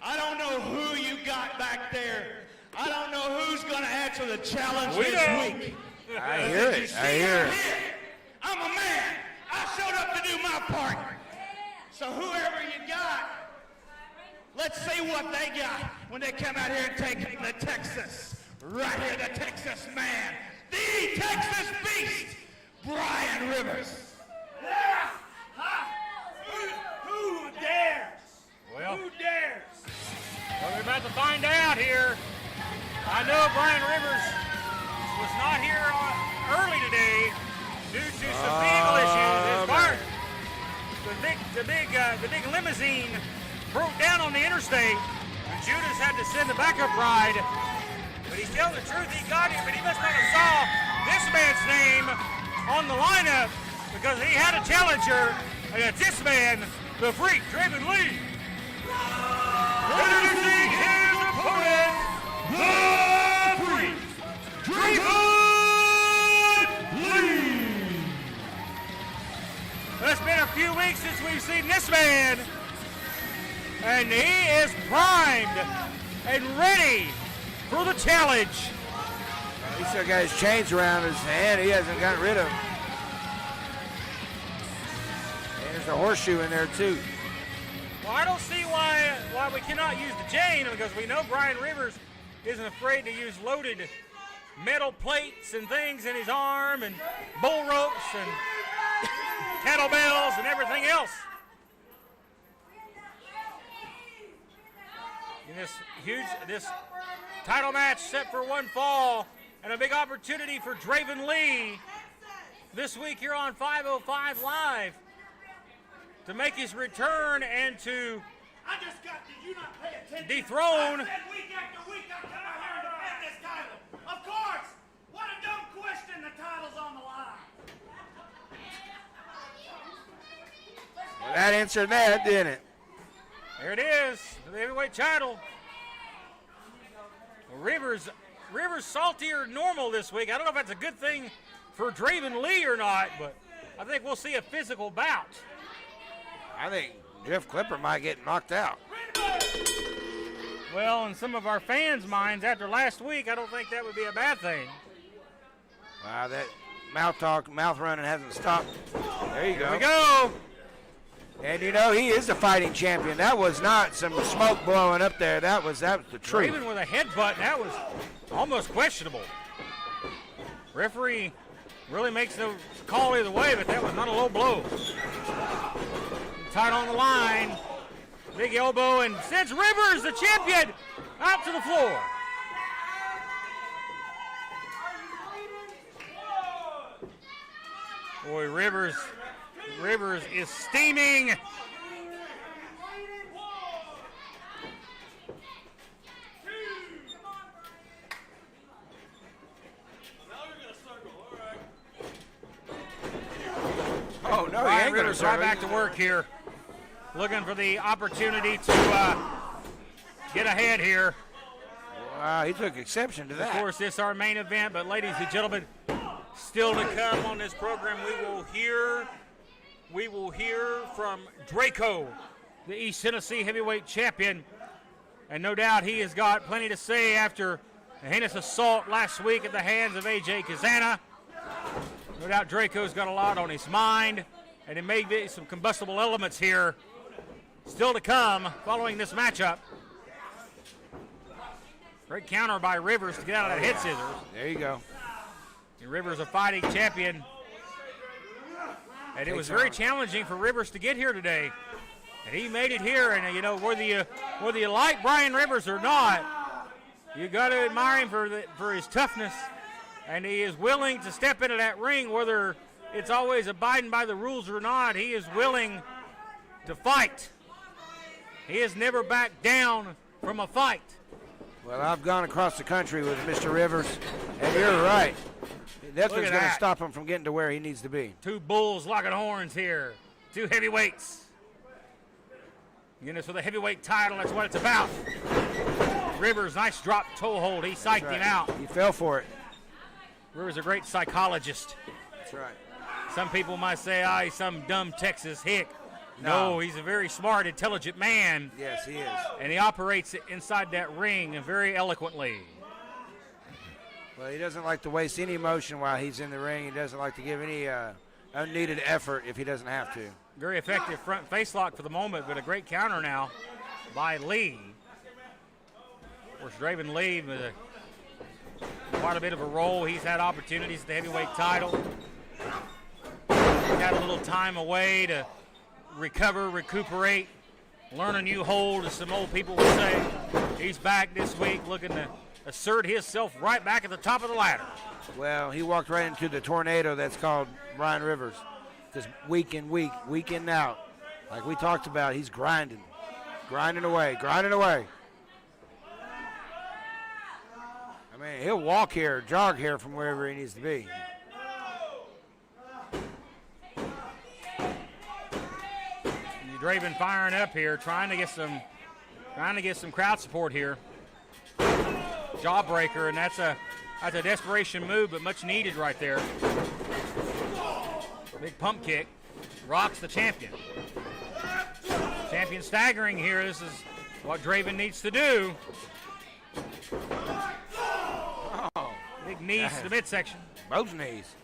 I don't know who you got back there. I don't know who's going to answer the challenge this week. I hear it. I'm a man. I showed up to do my part. So whoever you got, let's see what they got when they come out here and take the Texas. Right here, the Texas man. The Texas Beast, Brian Rivers. Who dares? Well, who dares? Well, we're about to find out here. I know Brian Rivers was not here early today due to some vehicle issues. His car, the big limousine broke down on the interstate, and Judas had to send the backup ride. But he's telling the truth, he got him, but he must not have saw this man's name on the lineup because he had a challenger, and it's this man, the Freak, Draven Lee. Introducing his opponent, the Freak, Draven Lee. It's been a few weeks since we've seen this man, and he is primed and ready for the challenge. He still got his chains around his hand. He hasn't gotten rid of them. And there's a horseshoe in there too. Well, I don't see why we cannot use the chain, because we know Brian Rivers isn't afraid to use loaded metal plates and things in his arm and bull ropes and kettlebells and everything else. In this title match set for one fall, and a big opportunity for Draven Lee this week here on 505 Live to make his return and to Did you not pay attention? dethrone. I said week after week I come out here and defend this title. Of course. What a dumb question. The title's on the line. Well, that answered that, didn't it? There it is, the heavyweight title. Rivers saltier than normal this week. I don't know if that's a good thing for Draven Lee or not, but I think we'll see a physical bout. I think Jeff Clipper might get knocked out. Well, in some of our fans' minds after last week, I don't think that would be a bad thing. Wow, that mouth running hasn't stopped. There you go. Here we go. And you know, he is a fighting champion. That was not some smoke blowing up there. That was the truth. Draven with a headbutt, that was almost questionable. Referee really makes no call either way, but that was not a low blow. Tight on the line. Big elbow and sends Rivers, the champion, out to the floor. Boy, Rivers is steaming. Oh, no, he Ryan ain't going to Rivers right back to work here. Looking for the opportunity to get ahead here. Wow, he took exception to that. Of course, this is our main event, but ladies and gentlemen, still to come on this program, we will hear from Draco, the East Tennessee heavyweight champion. And no doubt he has got plenty to say after a heinous assault last week at the hands of AJ Kazana. No doubt Draco's got a lot on his mind, and it may be some combustible elements here still to come following this matchup. Great counter by Rivers to get out of that head scissors. There you go. And Rivers a fighting champion. And it was very challenging for Rivers to get here today. And he made it here, and you know, whether you like Brian Rivers or not, you got to admire him for his toughness. And he is willing to step into that ring, whether it's always abiding by the rules or not. He is willing to fight. He has never backed down from a fight. Well, I've gone across the country with Mr. Rivers, and you're right. Nothing's going to stop him from getting to where he needs to be. Two bulls locking horns here. Two heavyweights. You know, so the heavyweight title, that's what it's about. Rivers, nice drop toe hold. He psyched him out. He fell for it. Rivers a great psychologist. That's right. Some people might say, he's some dumb Texas hick. No, he's a very smart, intelligent man. Yes, he is. And he operates inside that ring very eloquently. Well, he doesn't like to waste any emotion while he's in the ring. He doesn't like to give any unneeded effort if he doesn't have to. Very effective front face lock for the moment, but a great counter now by Lee. Of course, Draven Lee with quite a bit of a role. He's had opportunities at the heavyweight title. He's had a little time away to recuperate, learn a new hold, as some old people would say. He's back this week looking to assert himself right back at the top of the ladder. Well, he walked right into the tornado that's called Brian Rivers. Just week in, week in out. Like we talked about, he's grinding away. I mean, he'll walk here, jog here from wherever he needs to be. Draven firing up here, trying to get some crowd support here. Jawbreaker, and that's a desperation move, but much needed right there. Big pump kick, rocks the champion. Champion staggering here. This is what Draven needs to do. Oh, big knees to the midsection. Both knees.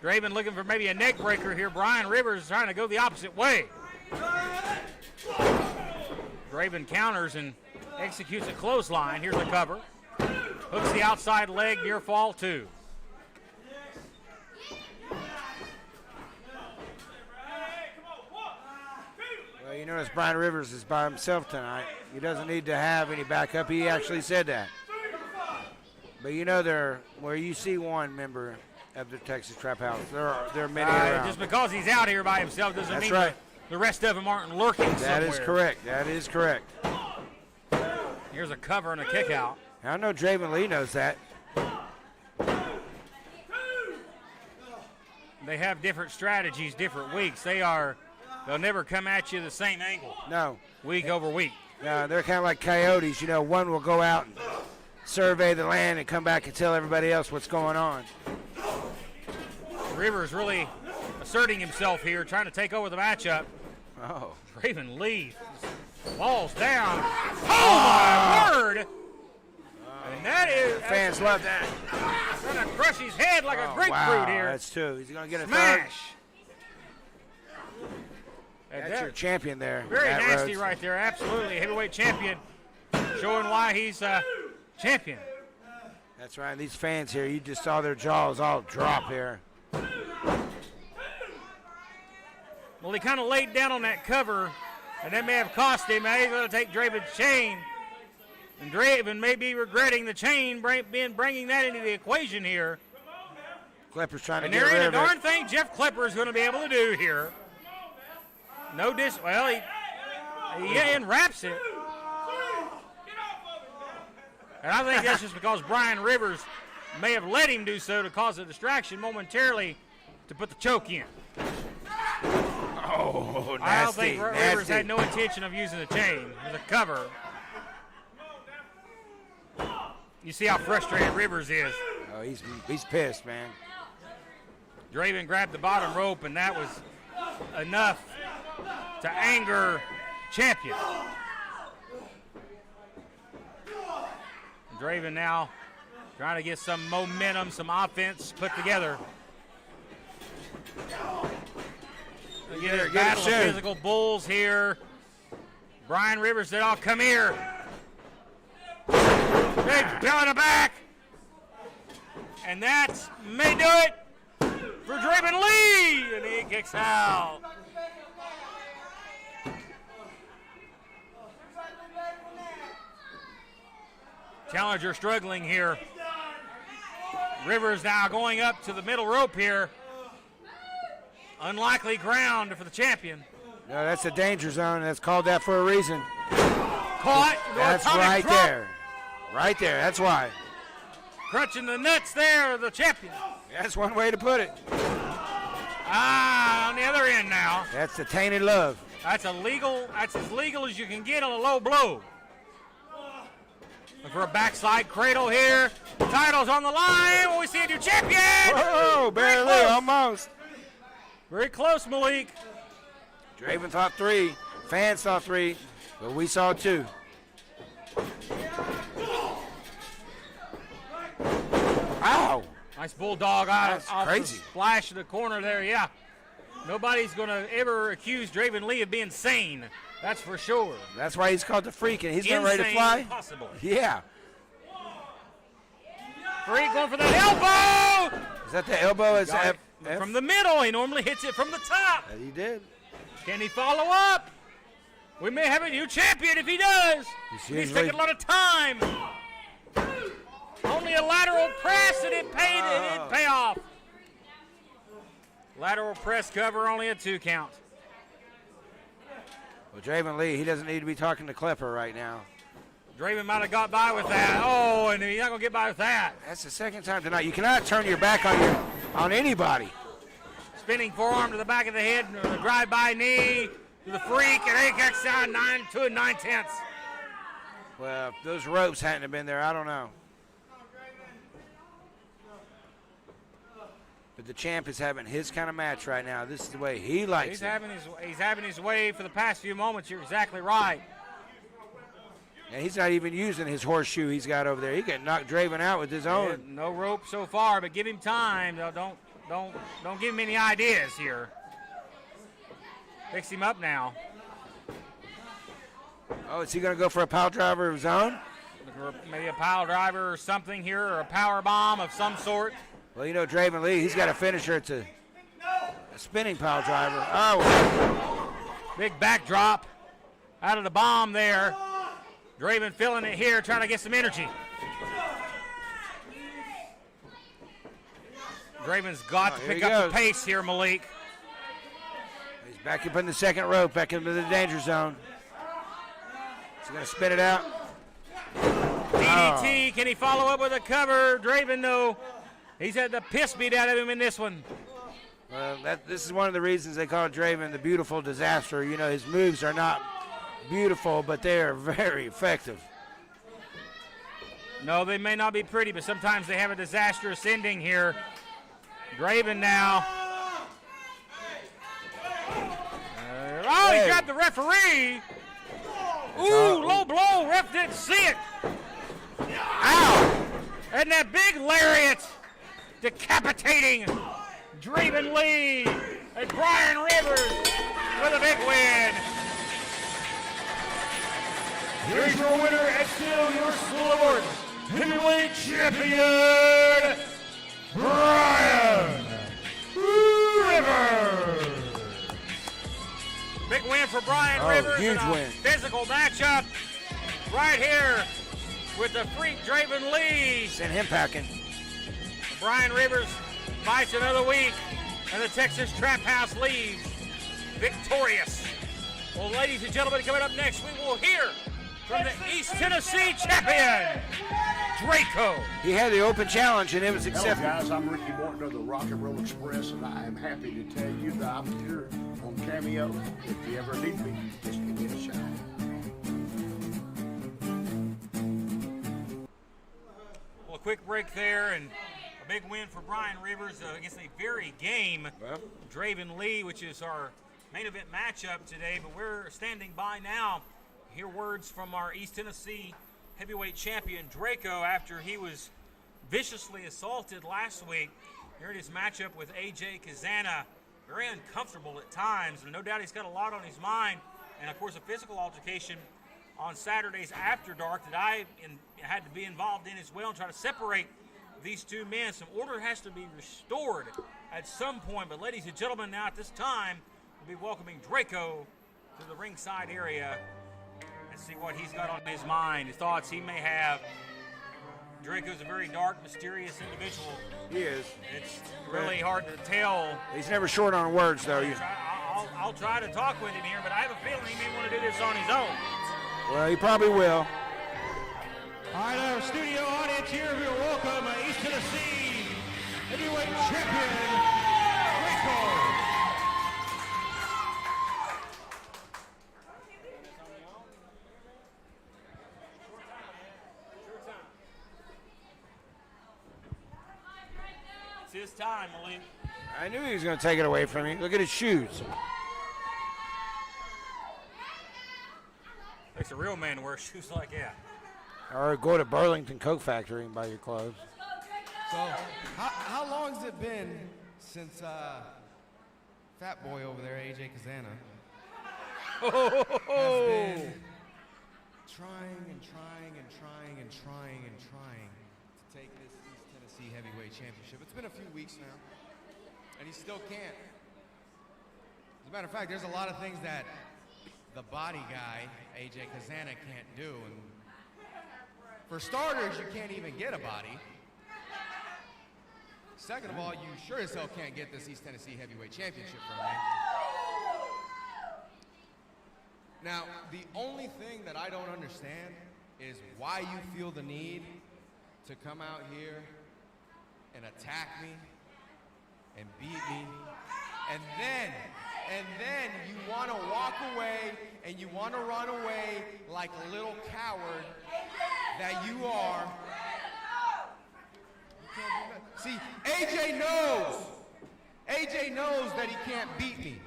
Draven looking for maybe a neck breaker here. Brian Rivers trying to go the opposite way. Draven counters and executes a clothesline. Here's the cover. Hooks the outside leg, near fall two. Well, you notice Brian Rivers is by himself tonight. He doesn't need to have any backup. He actually said that. But you know, where you see one member of the Texas Trap House. There are many around. Just because he's out here by himself doesn't That's mean right. that the rest of them aren't lurking somewhere. That is correct. That is correct. Here's a cover and a kick out. I know Draven Lee knows that. They have different strategies, different weeks. They'll never come at you the same angle. No. Week over week. No, they're kind of like coyotes. You know, one will go out and survey the land and come back and tell everybody else what's going on. Rivers really asserting himself here, trying to take over the matchup. Oh. Draven Lee falls down. Oh, my word! And that is... Fans love that. Trying to crush his head like a grapefruit wow, here. That's two. He's going to get a Smash! third. That's your champion there. Very Matt nasty Rhodes. right there. Absolutely. Heavyweight champion. Showing why he's champion. That's right. These fans here, you just saw their jaws all drop here. Well, he kind of laid down on that cover, and that may have cost him. Now he's going to take Draven's chain. And Draven may be regretting the chain, bringing that into the equation here. Klepper's trying to And get there rid ain't a of it. darn thing Jeff Klepper is going to be able to do here. No well, he unwraps it. And I think that's just because Brian Rivers may have let him do so to cause a distraction momentarily to put the choke in. Oh, nasty, I don't think Rivers nasty. had no intention of using the chain as a cover. You see how frustrated Rivers is. Oh, he's pissed, man. Draven grabbed the bottom rope, and that was enough to anger champion. Draven now trying to get some momentum, some offense put together. Again, a battle of physical bulls here. Brian Rivers said, "Oh, come here." Big bell in the back. And that may do it for Draven Lee. And he kicks out. Challenger struggling here. Rivers now going up to the middle rope here. Unlikely ground for the champion. No, that's a danger zone. That's called that for a reason. Caught. That's right there. Right there. That's why. Crunching the nuts there of the champion. That's one way to put it. On the other end now. That's the tainted love. That's illegal. That's as legal as you can get on a low blow. Look for a backside cradle here. Title's on the line. What we see a new champion. Oh, barely, almost. Very close, Malik. Draven thought 3. Fans thought 3. But we saw 2. Ow. Nice bulldog out off crazy. the splash of the corner there, yeah. Nobody's going to ever accuse Draven Lee of being sane. That's for sure. That's why he's called the Freak, and he's not ready to Insane fly. possible. Yeah. Freak going for that elbow. Is that the elbow? Is Got F? it from the middle. He normally hits it from the top. He did. Can he follow up? We may have a new champion if he does. He's taking a lot of time. Only a lateral press, and it didn't pay off. Lateral press cover, only a 2 count. Well, Draven Lee, he doesn't need to be talking to Klepper right now. Draven might have got by with that. Oh, and he's not going to get by with that. That's the second time tonight. You cannot turn your back on anybody. Spinning forearm to the back of the head, and a drive-by knee to the Freak, and he kicks out 2 9/10. Well, if those ropes hadn't have been there, I don't know. But the champ is having his kind of match right now. This is the way he likes it. He's having his way for the past few moments. You're exactly right. And he's not even using his horseshoe he's got over there. He got knocked Draven out with his own. No rope so far, but give him time. Don't give him any ideas here. Picks him up now. Oh, is he going to go for a pile driver of his own? Maybe a pile driver or something here, or a power bomb of some sort. Well, you know, Draven Lee, he's got a finisher. It's a spinning pile driver. Oh. Big backdrop out of the bomb there. Draven feeling it here, trying to get some energy. Draven's got to here pick he up goes. the pace here, Malik. He's back up in the second rope, back into the danger zone. He's going to spin it out. DDT, can he follow up with a cover? Draven, no. He's had the piss beat out of him in this one. Well, this is one of the reasons they call Draven the beautiful disaster. You know, his moves are not beautiful, but they are very effective. No, they may not be pretty, but sometimes they have a disastrous ending here. Draven now. He grabbed the referee. Ooh, low blow. Ref didn't see it. Ow! And that big lariat decapitating Draven Lee and Brian Rivers with a big win. Here's your winner and still your School of Art Heavyweight Champion, Brian Rivers. Big win for Brian Rivers. Huge in a win. Physical matchup right here with the freak Draven Lee. Send him packing. Brian Rivers fights another week, and the Texas Trap House leaves victorious. Well, ladies and gentlemen, coming up next, we will hear from the East Tennessee champion, Draco. He had the open challenge, and it was Hello accepted. guys, I'm Ricky Morton of the Rock and Roll Express, and I am happy to tell you that I'm here on Cameo. If you ever need me, just give me a shout. Well, a quick break there, and a big win for Brian Rivers against a very game Draven Lee, which is our main event matchup today. But we're standing by now. Hear words from our East Tennessee heavyweight champion Draco after he was viciously assaulted last week during his matchup with AJ Kazana. Very uncomfortable at times, and no doubt he's got a lot on his mind. And of course, a physical altercation on Saturdays after dark that I had to be involved in as well and try to separate these two men. Some order has to be restored at some point. But ladies and gentlemen, now at this time, we'll be welcoming Draco to the ringside area and see what he's got on his mind, the thoughts he may have. Draco's a very dark, mysterious individual. He is. It's really hard to tell. He's never short on words, though. I'll try to talk with him here, but I have a feeling he may want to do this on his own. Well, he probably will. All right, our studio audience here, we welcome East Tennessee heavyweight champion, Draco. It's his time, Malik. I knew he was going to take it away from me. Look at his shoes. Takes a real man to wear shoes like that. Or go to Burlington Coke Factory and buy your clothes. So, how long has it been since Fat Boy over there, AJ Kazana, has been trying and trying and trying and trying and trying to take this East Tennessee Heavyweight Championship? It's been a few weeks now, and he still can't. As a matter of fact, there's a lot of things that the body guy, AJ Kazana, can't do. And for starters, you can't even get a body. Second of all, you sure as hell can't get this East Tennessee Heavyweight Championship from me. Now, the only thing that I don't understand is why you feel the need to come out here and attack me and beat me, and then you want to walk away and you want to run away like a little coward that you are. You can't do that. See, AJ knows that he can't beat me.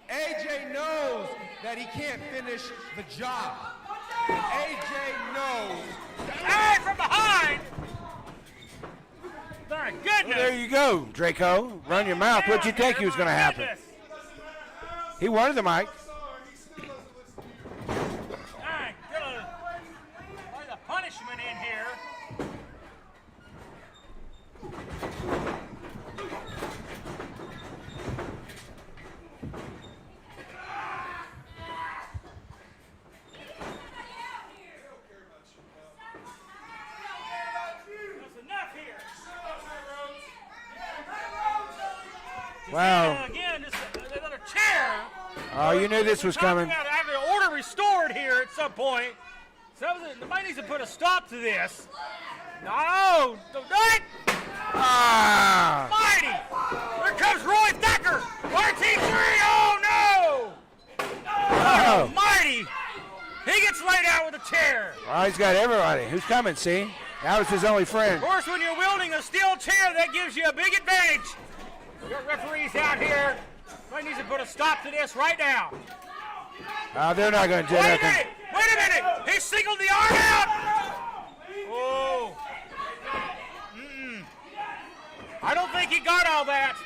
AJ knows that he can't finish the job. AJ knows. Hey, from behind! My goodness! Well, there you go, Draco. Run your mouth. What'd you think was going to happen? He wanted the mic. My goodness! There's a punishment in here. That's enough here. Wow. Again, just another chair. Oh, you knew this was coming. About having order restored here at some point. Somebody needs to put a stop to this. No, don't do it. Ah! Mighty. There comes Roy Thacker. RT3. Oh no. Oh, Mighty. He gets laid out with a chair. Oh, he's got everybody. Who's coming? See, that was his only friend. Of course, when you're wielding a steel chair, that gives you a big advantage. We got referees out here. Somebody needs to put a stop to this right now. They're not going to do nothing. Wait a minute! He singled the arm out! Oh. I don't think he got all that.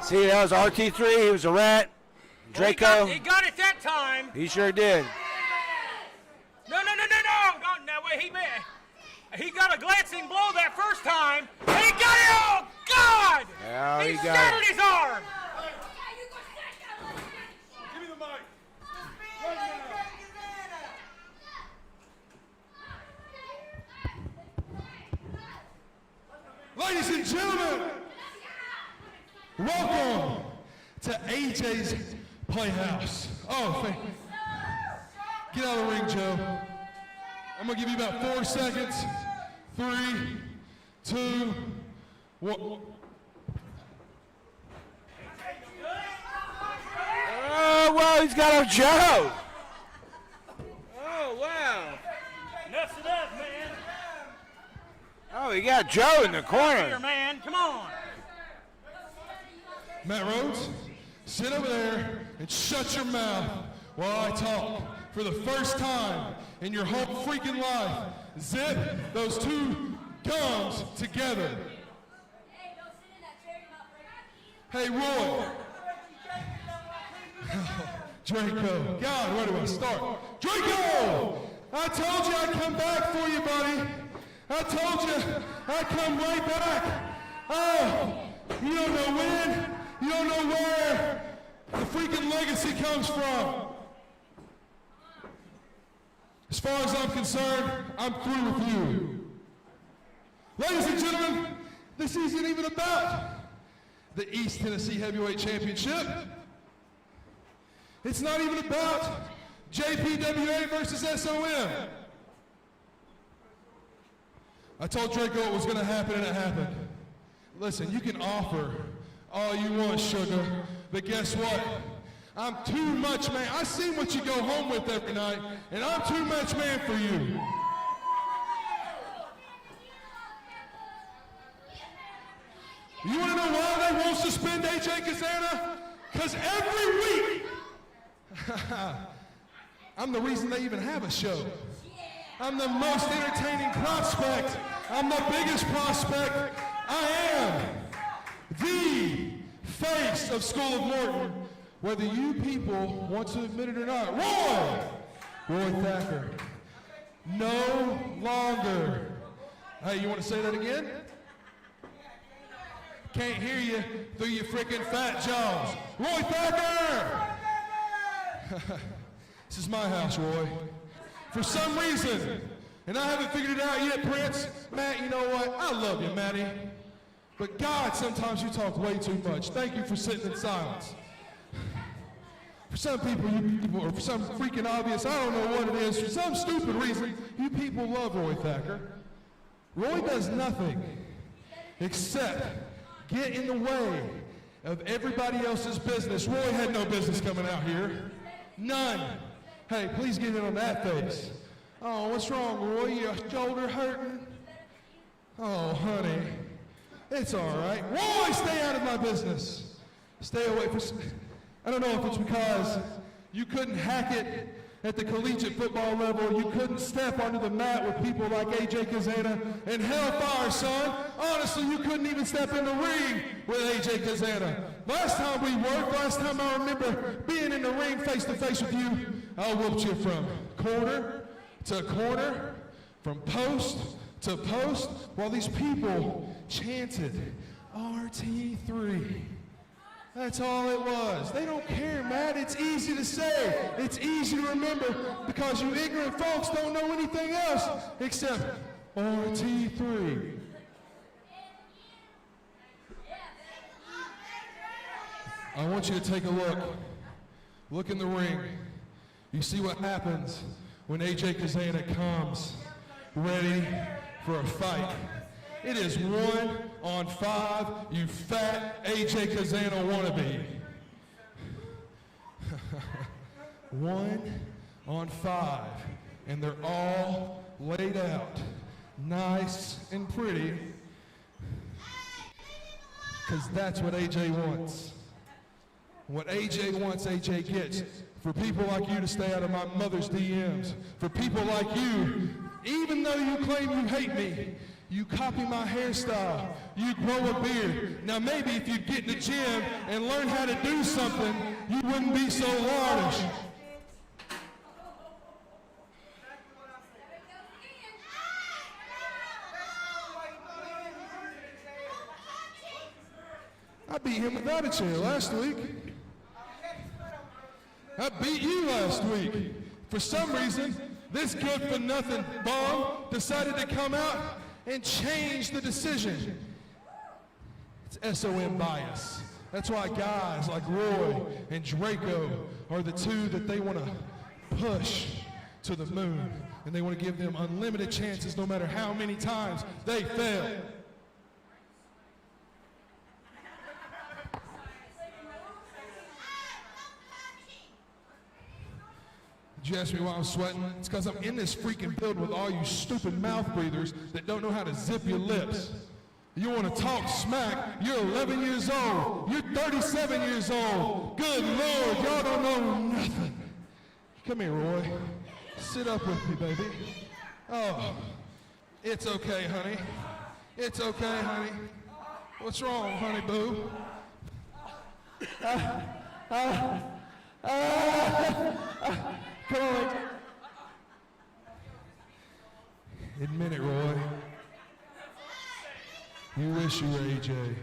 See, that was RT3. He was a rat. Draco. He got it that time. He sure did. No. Wait, he got a glancing blow that first time. And he got it. Oh, God! Yeah, he got shattered it. his arm. Give me the mic. Ladies and gentlemen, welcome to AJ's Playhouse. Oh, thank you. Get out of the ring, Joe. I'm going to give you about 4 seconds. 3, 2, 1. Oh, wow, he's got a Joe. Oh, wow. Nuts it up, man. Oh, he got Joe in the corner. Here, man. Come on. Matt Rhodes, sit over there and shut your mouth while I talk. For the first time in your whole freaking life, zip those two gums together. Hey, Roy. Draco. God, where do I start? Draco! I told you I'd come back for you, buddy. I told you I'd come right back. Oh, you don't know when, you don't know where the freaking legacy comes from. As far as I'm concerned, I'm through with you. Ladies and gentlemen, this isn't even about the East Tennessee Heavyweight Championship. It's not even about JPWA versus SOM. I told Draco it was going to happen, and it happened. Listen, you can offer all you want, sugar, but guess what? I'm too much man. I see what you go home with every night, and I'm too much man for you. You want to know why they won't suspend AJ Kazana? Because every week, I'm the reason they even have a show. I'm the most entertaining prospect. I'm the biggest prospect. I am the face of School of Morton, whether you people want to admit it or not. Roy Thacker, no longer. Hey, you want to say that again? Can't hear you through your freaking fat jaws. Roy Thacker! This is my house, Roy. For some reason, and I haven't figured it out yet, Prince. Matt, you know what? I love you, Matty. But God, sometimes you talk way too much. Thank you for sitting in silence. For some people, or for some freaking obvious, I don't know what it is, for some stupid reason, you people love Roy Thacker. Roy does nothing except get in the way of everybody else's business. Roy had no business coming out here. None. Hey, please get in on that face. Oh, what's wrong, Roy? Your shoulder hurting? Oh, honey. It's all right. Roy, stay out of my business. Stay away from... I don't know if it's because you couldn't hack it at the collegiate football level. You couldn't step onto the mat with people like AJ Kazana and Hellfire, son. Honestly, you couldn't even step in the ring with AJ Kazana. Last time we worked, last time I remember being in the ring face to face with you, I whooped you from corner to corner, from post to post, while these people chanted RT3. That's all it was. They don't care, Matt. It's easy to say. It's easy to remember because you ignorant folks don't know anything else except RT3. I want you to take a look. Look in the ring. You see what happens when AJ Kazana comes ready for a fight. It is 1-on-5, you fat AJ Kazana wannabe. 1-on-5, and they're all laid out, nice and pretty, because that's what AJ wants. What AJ wants, AJ gets. For people like you to stay out of my mother's DMs. For people like you, even though you claim you hate me, you copy my hairstyle, you grow a beard. Now maybe if you'd get in the gym and learn how to do something, you wouldn't be so large. I beat him without a chair last week. I beat you last week. For some reason, this good-for-nothing bum decided to come out and change the decision. It's SOM bias. That's why guys like Roy and Draco are the two that they want to push to the moon. And they want to give them unlimited chances no matter how many times they fail. Did you ask me why I'm sweating? It's because I'm in this freaking building with all you stupid mouth breathers that don't know how to zip your lips. You want to talk smack? You're 11 years old. You're 37 years old. Good Lord, y'all don't know nothing. Come here, Roy. Sit up with me, baby. Oh, it's okay, honey. It's okay, honey. What's wrong, honey boo? Come on. Admit it, Roy. You wish you were AJ.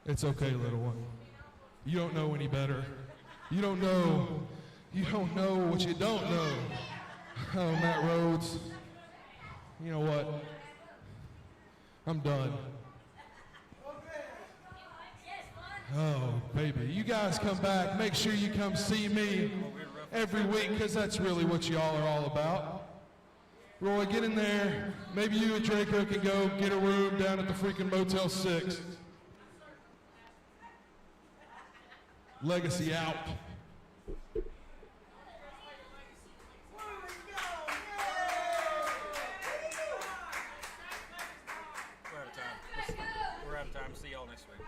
It's okay, little one. You don't know any better. You don't know what you don't know. Oh, Matt Rhodes. You know what? I'm done. Oh, baby. You guys come back. Make sure you come see me every week because that's really what y'all are all about. Roy, get in there. Maybe you and Draco can go get a room down at the freaking Motel 6. Legacy out. We're out of time. See y'all next week.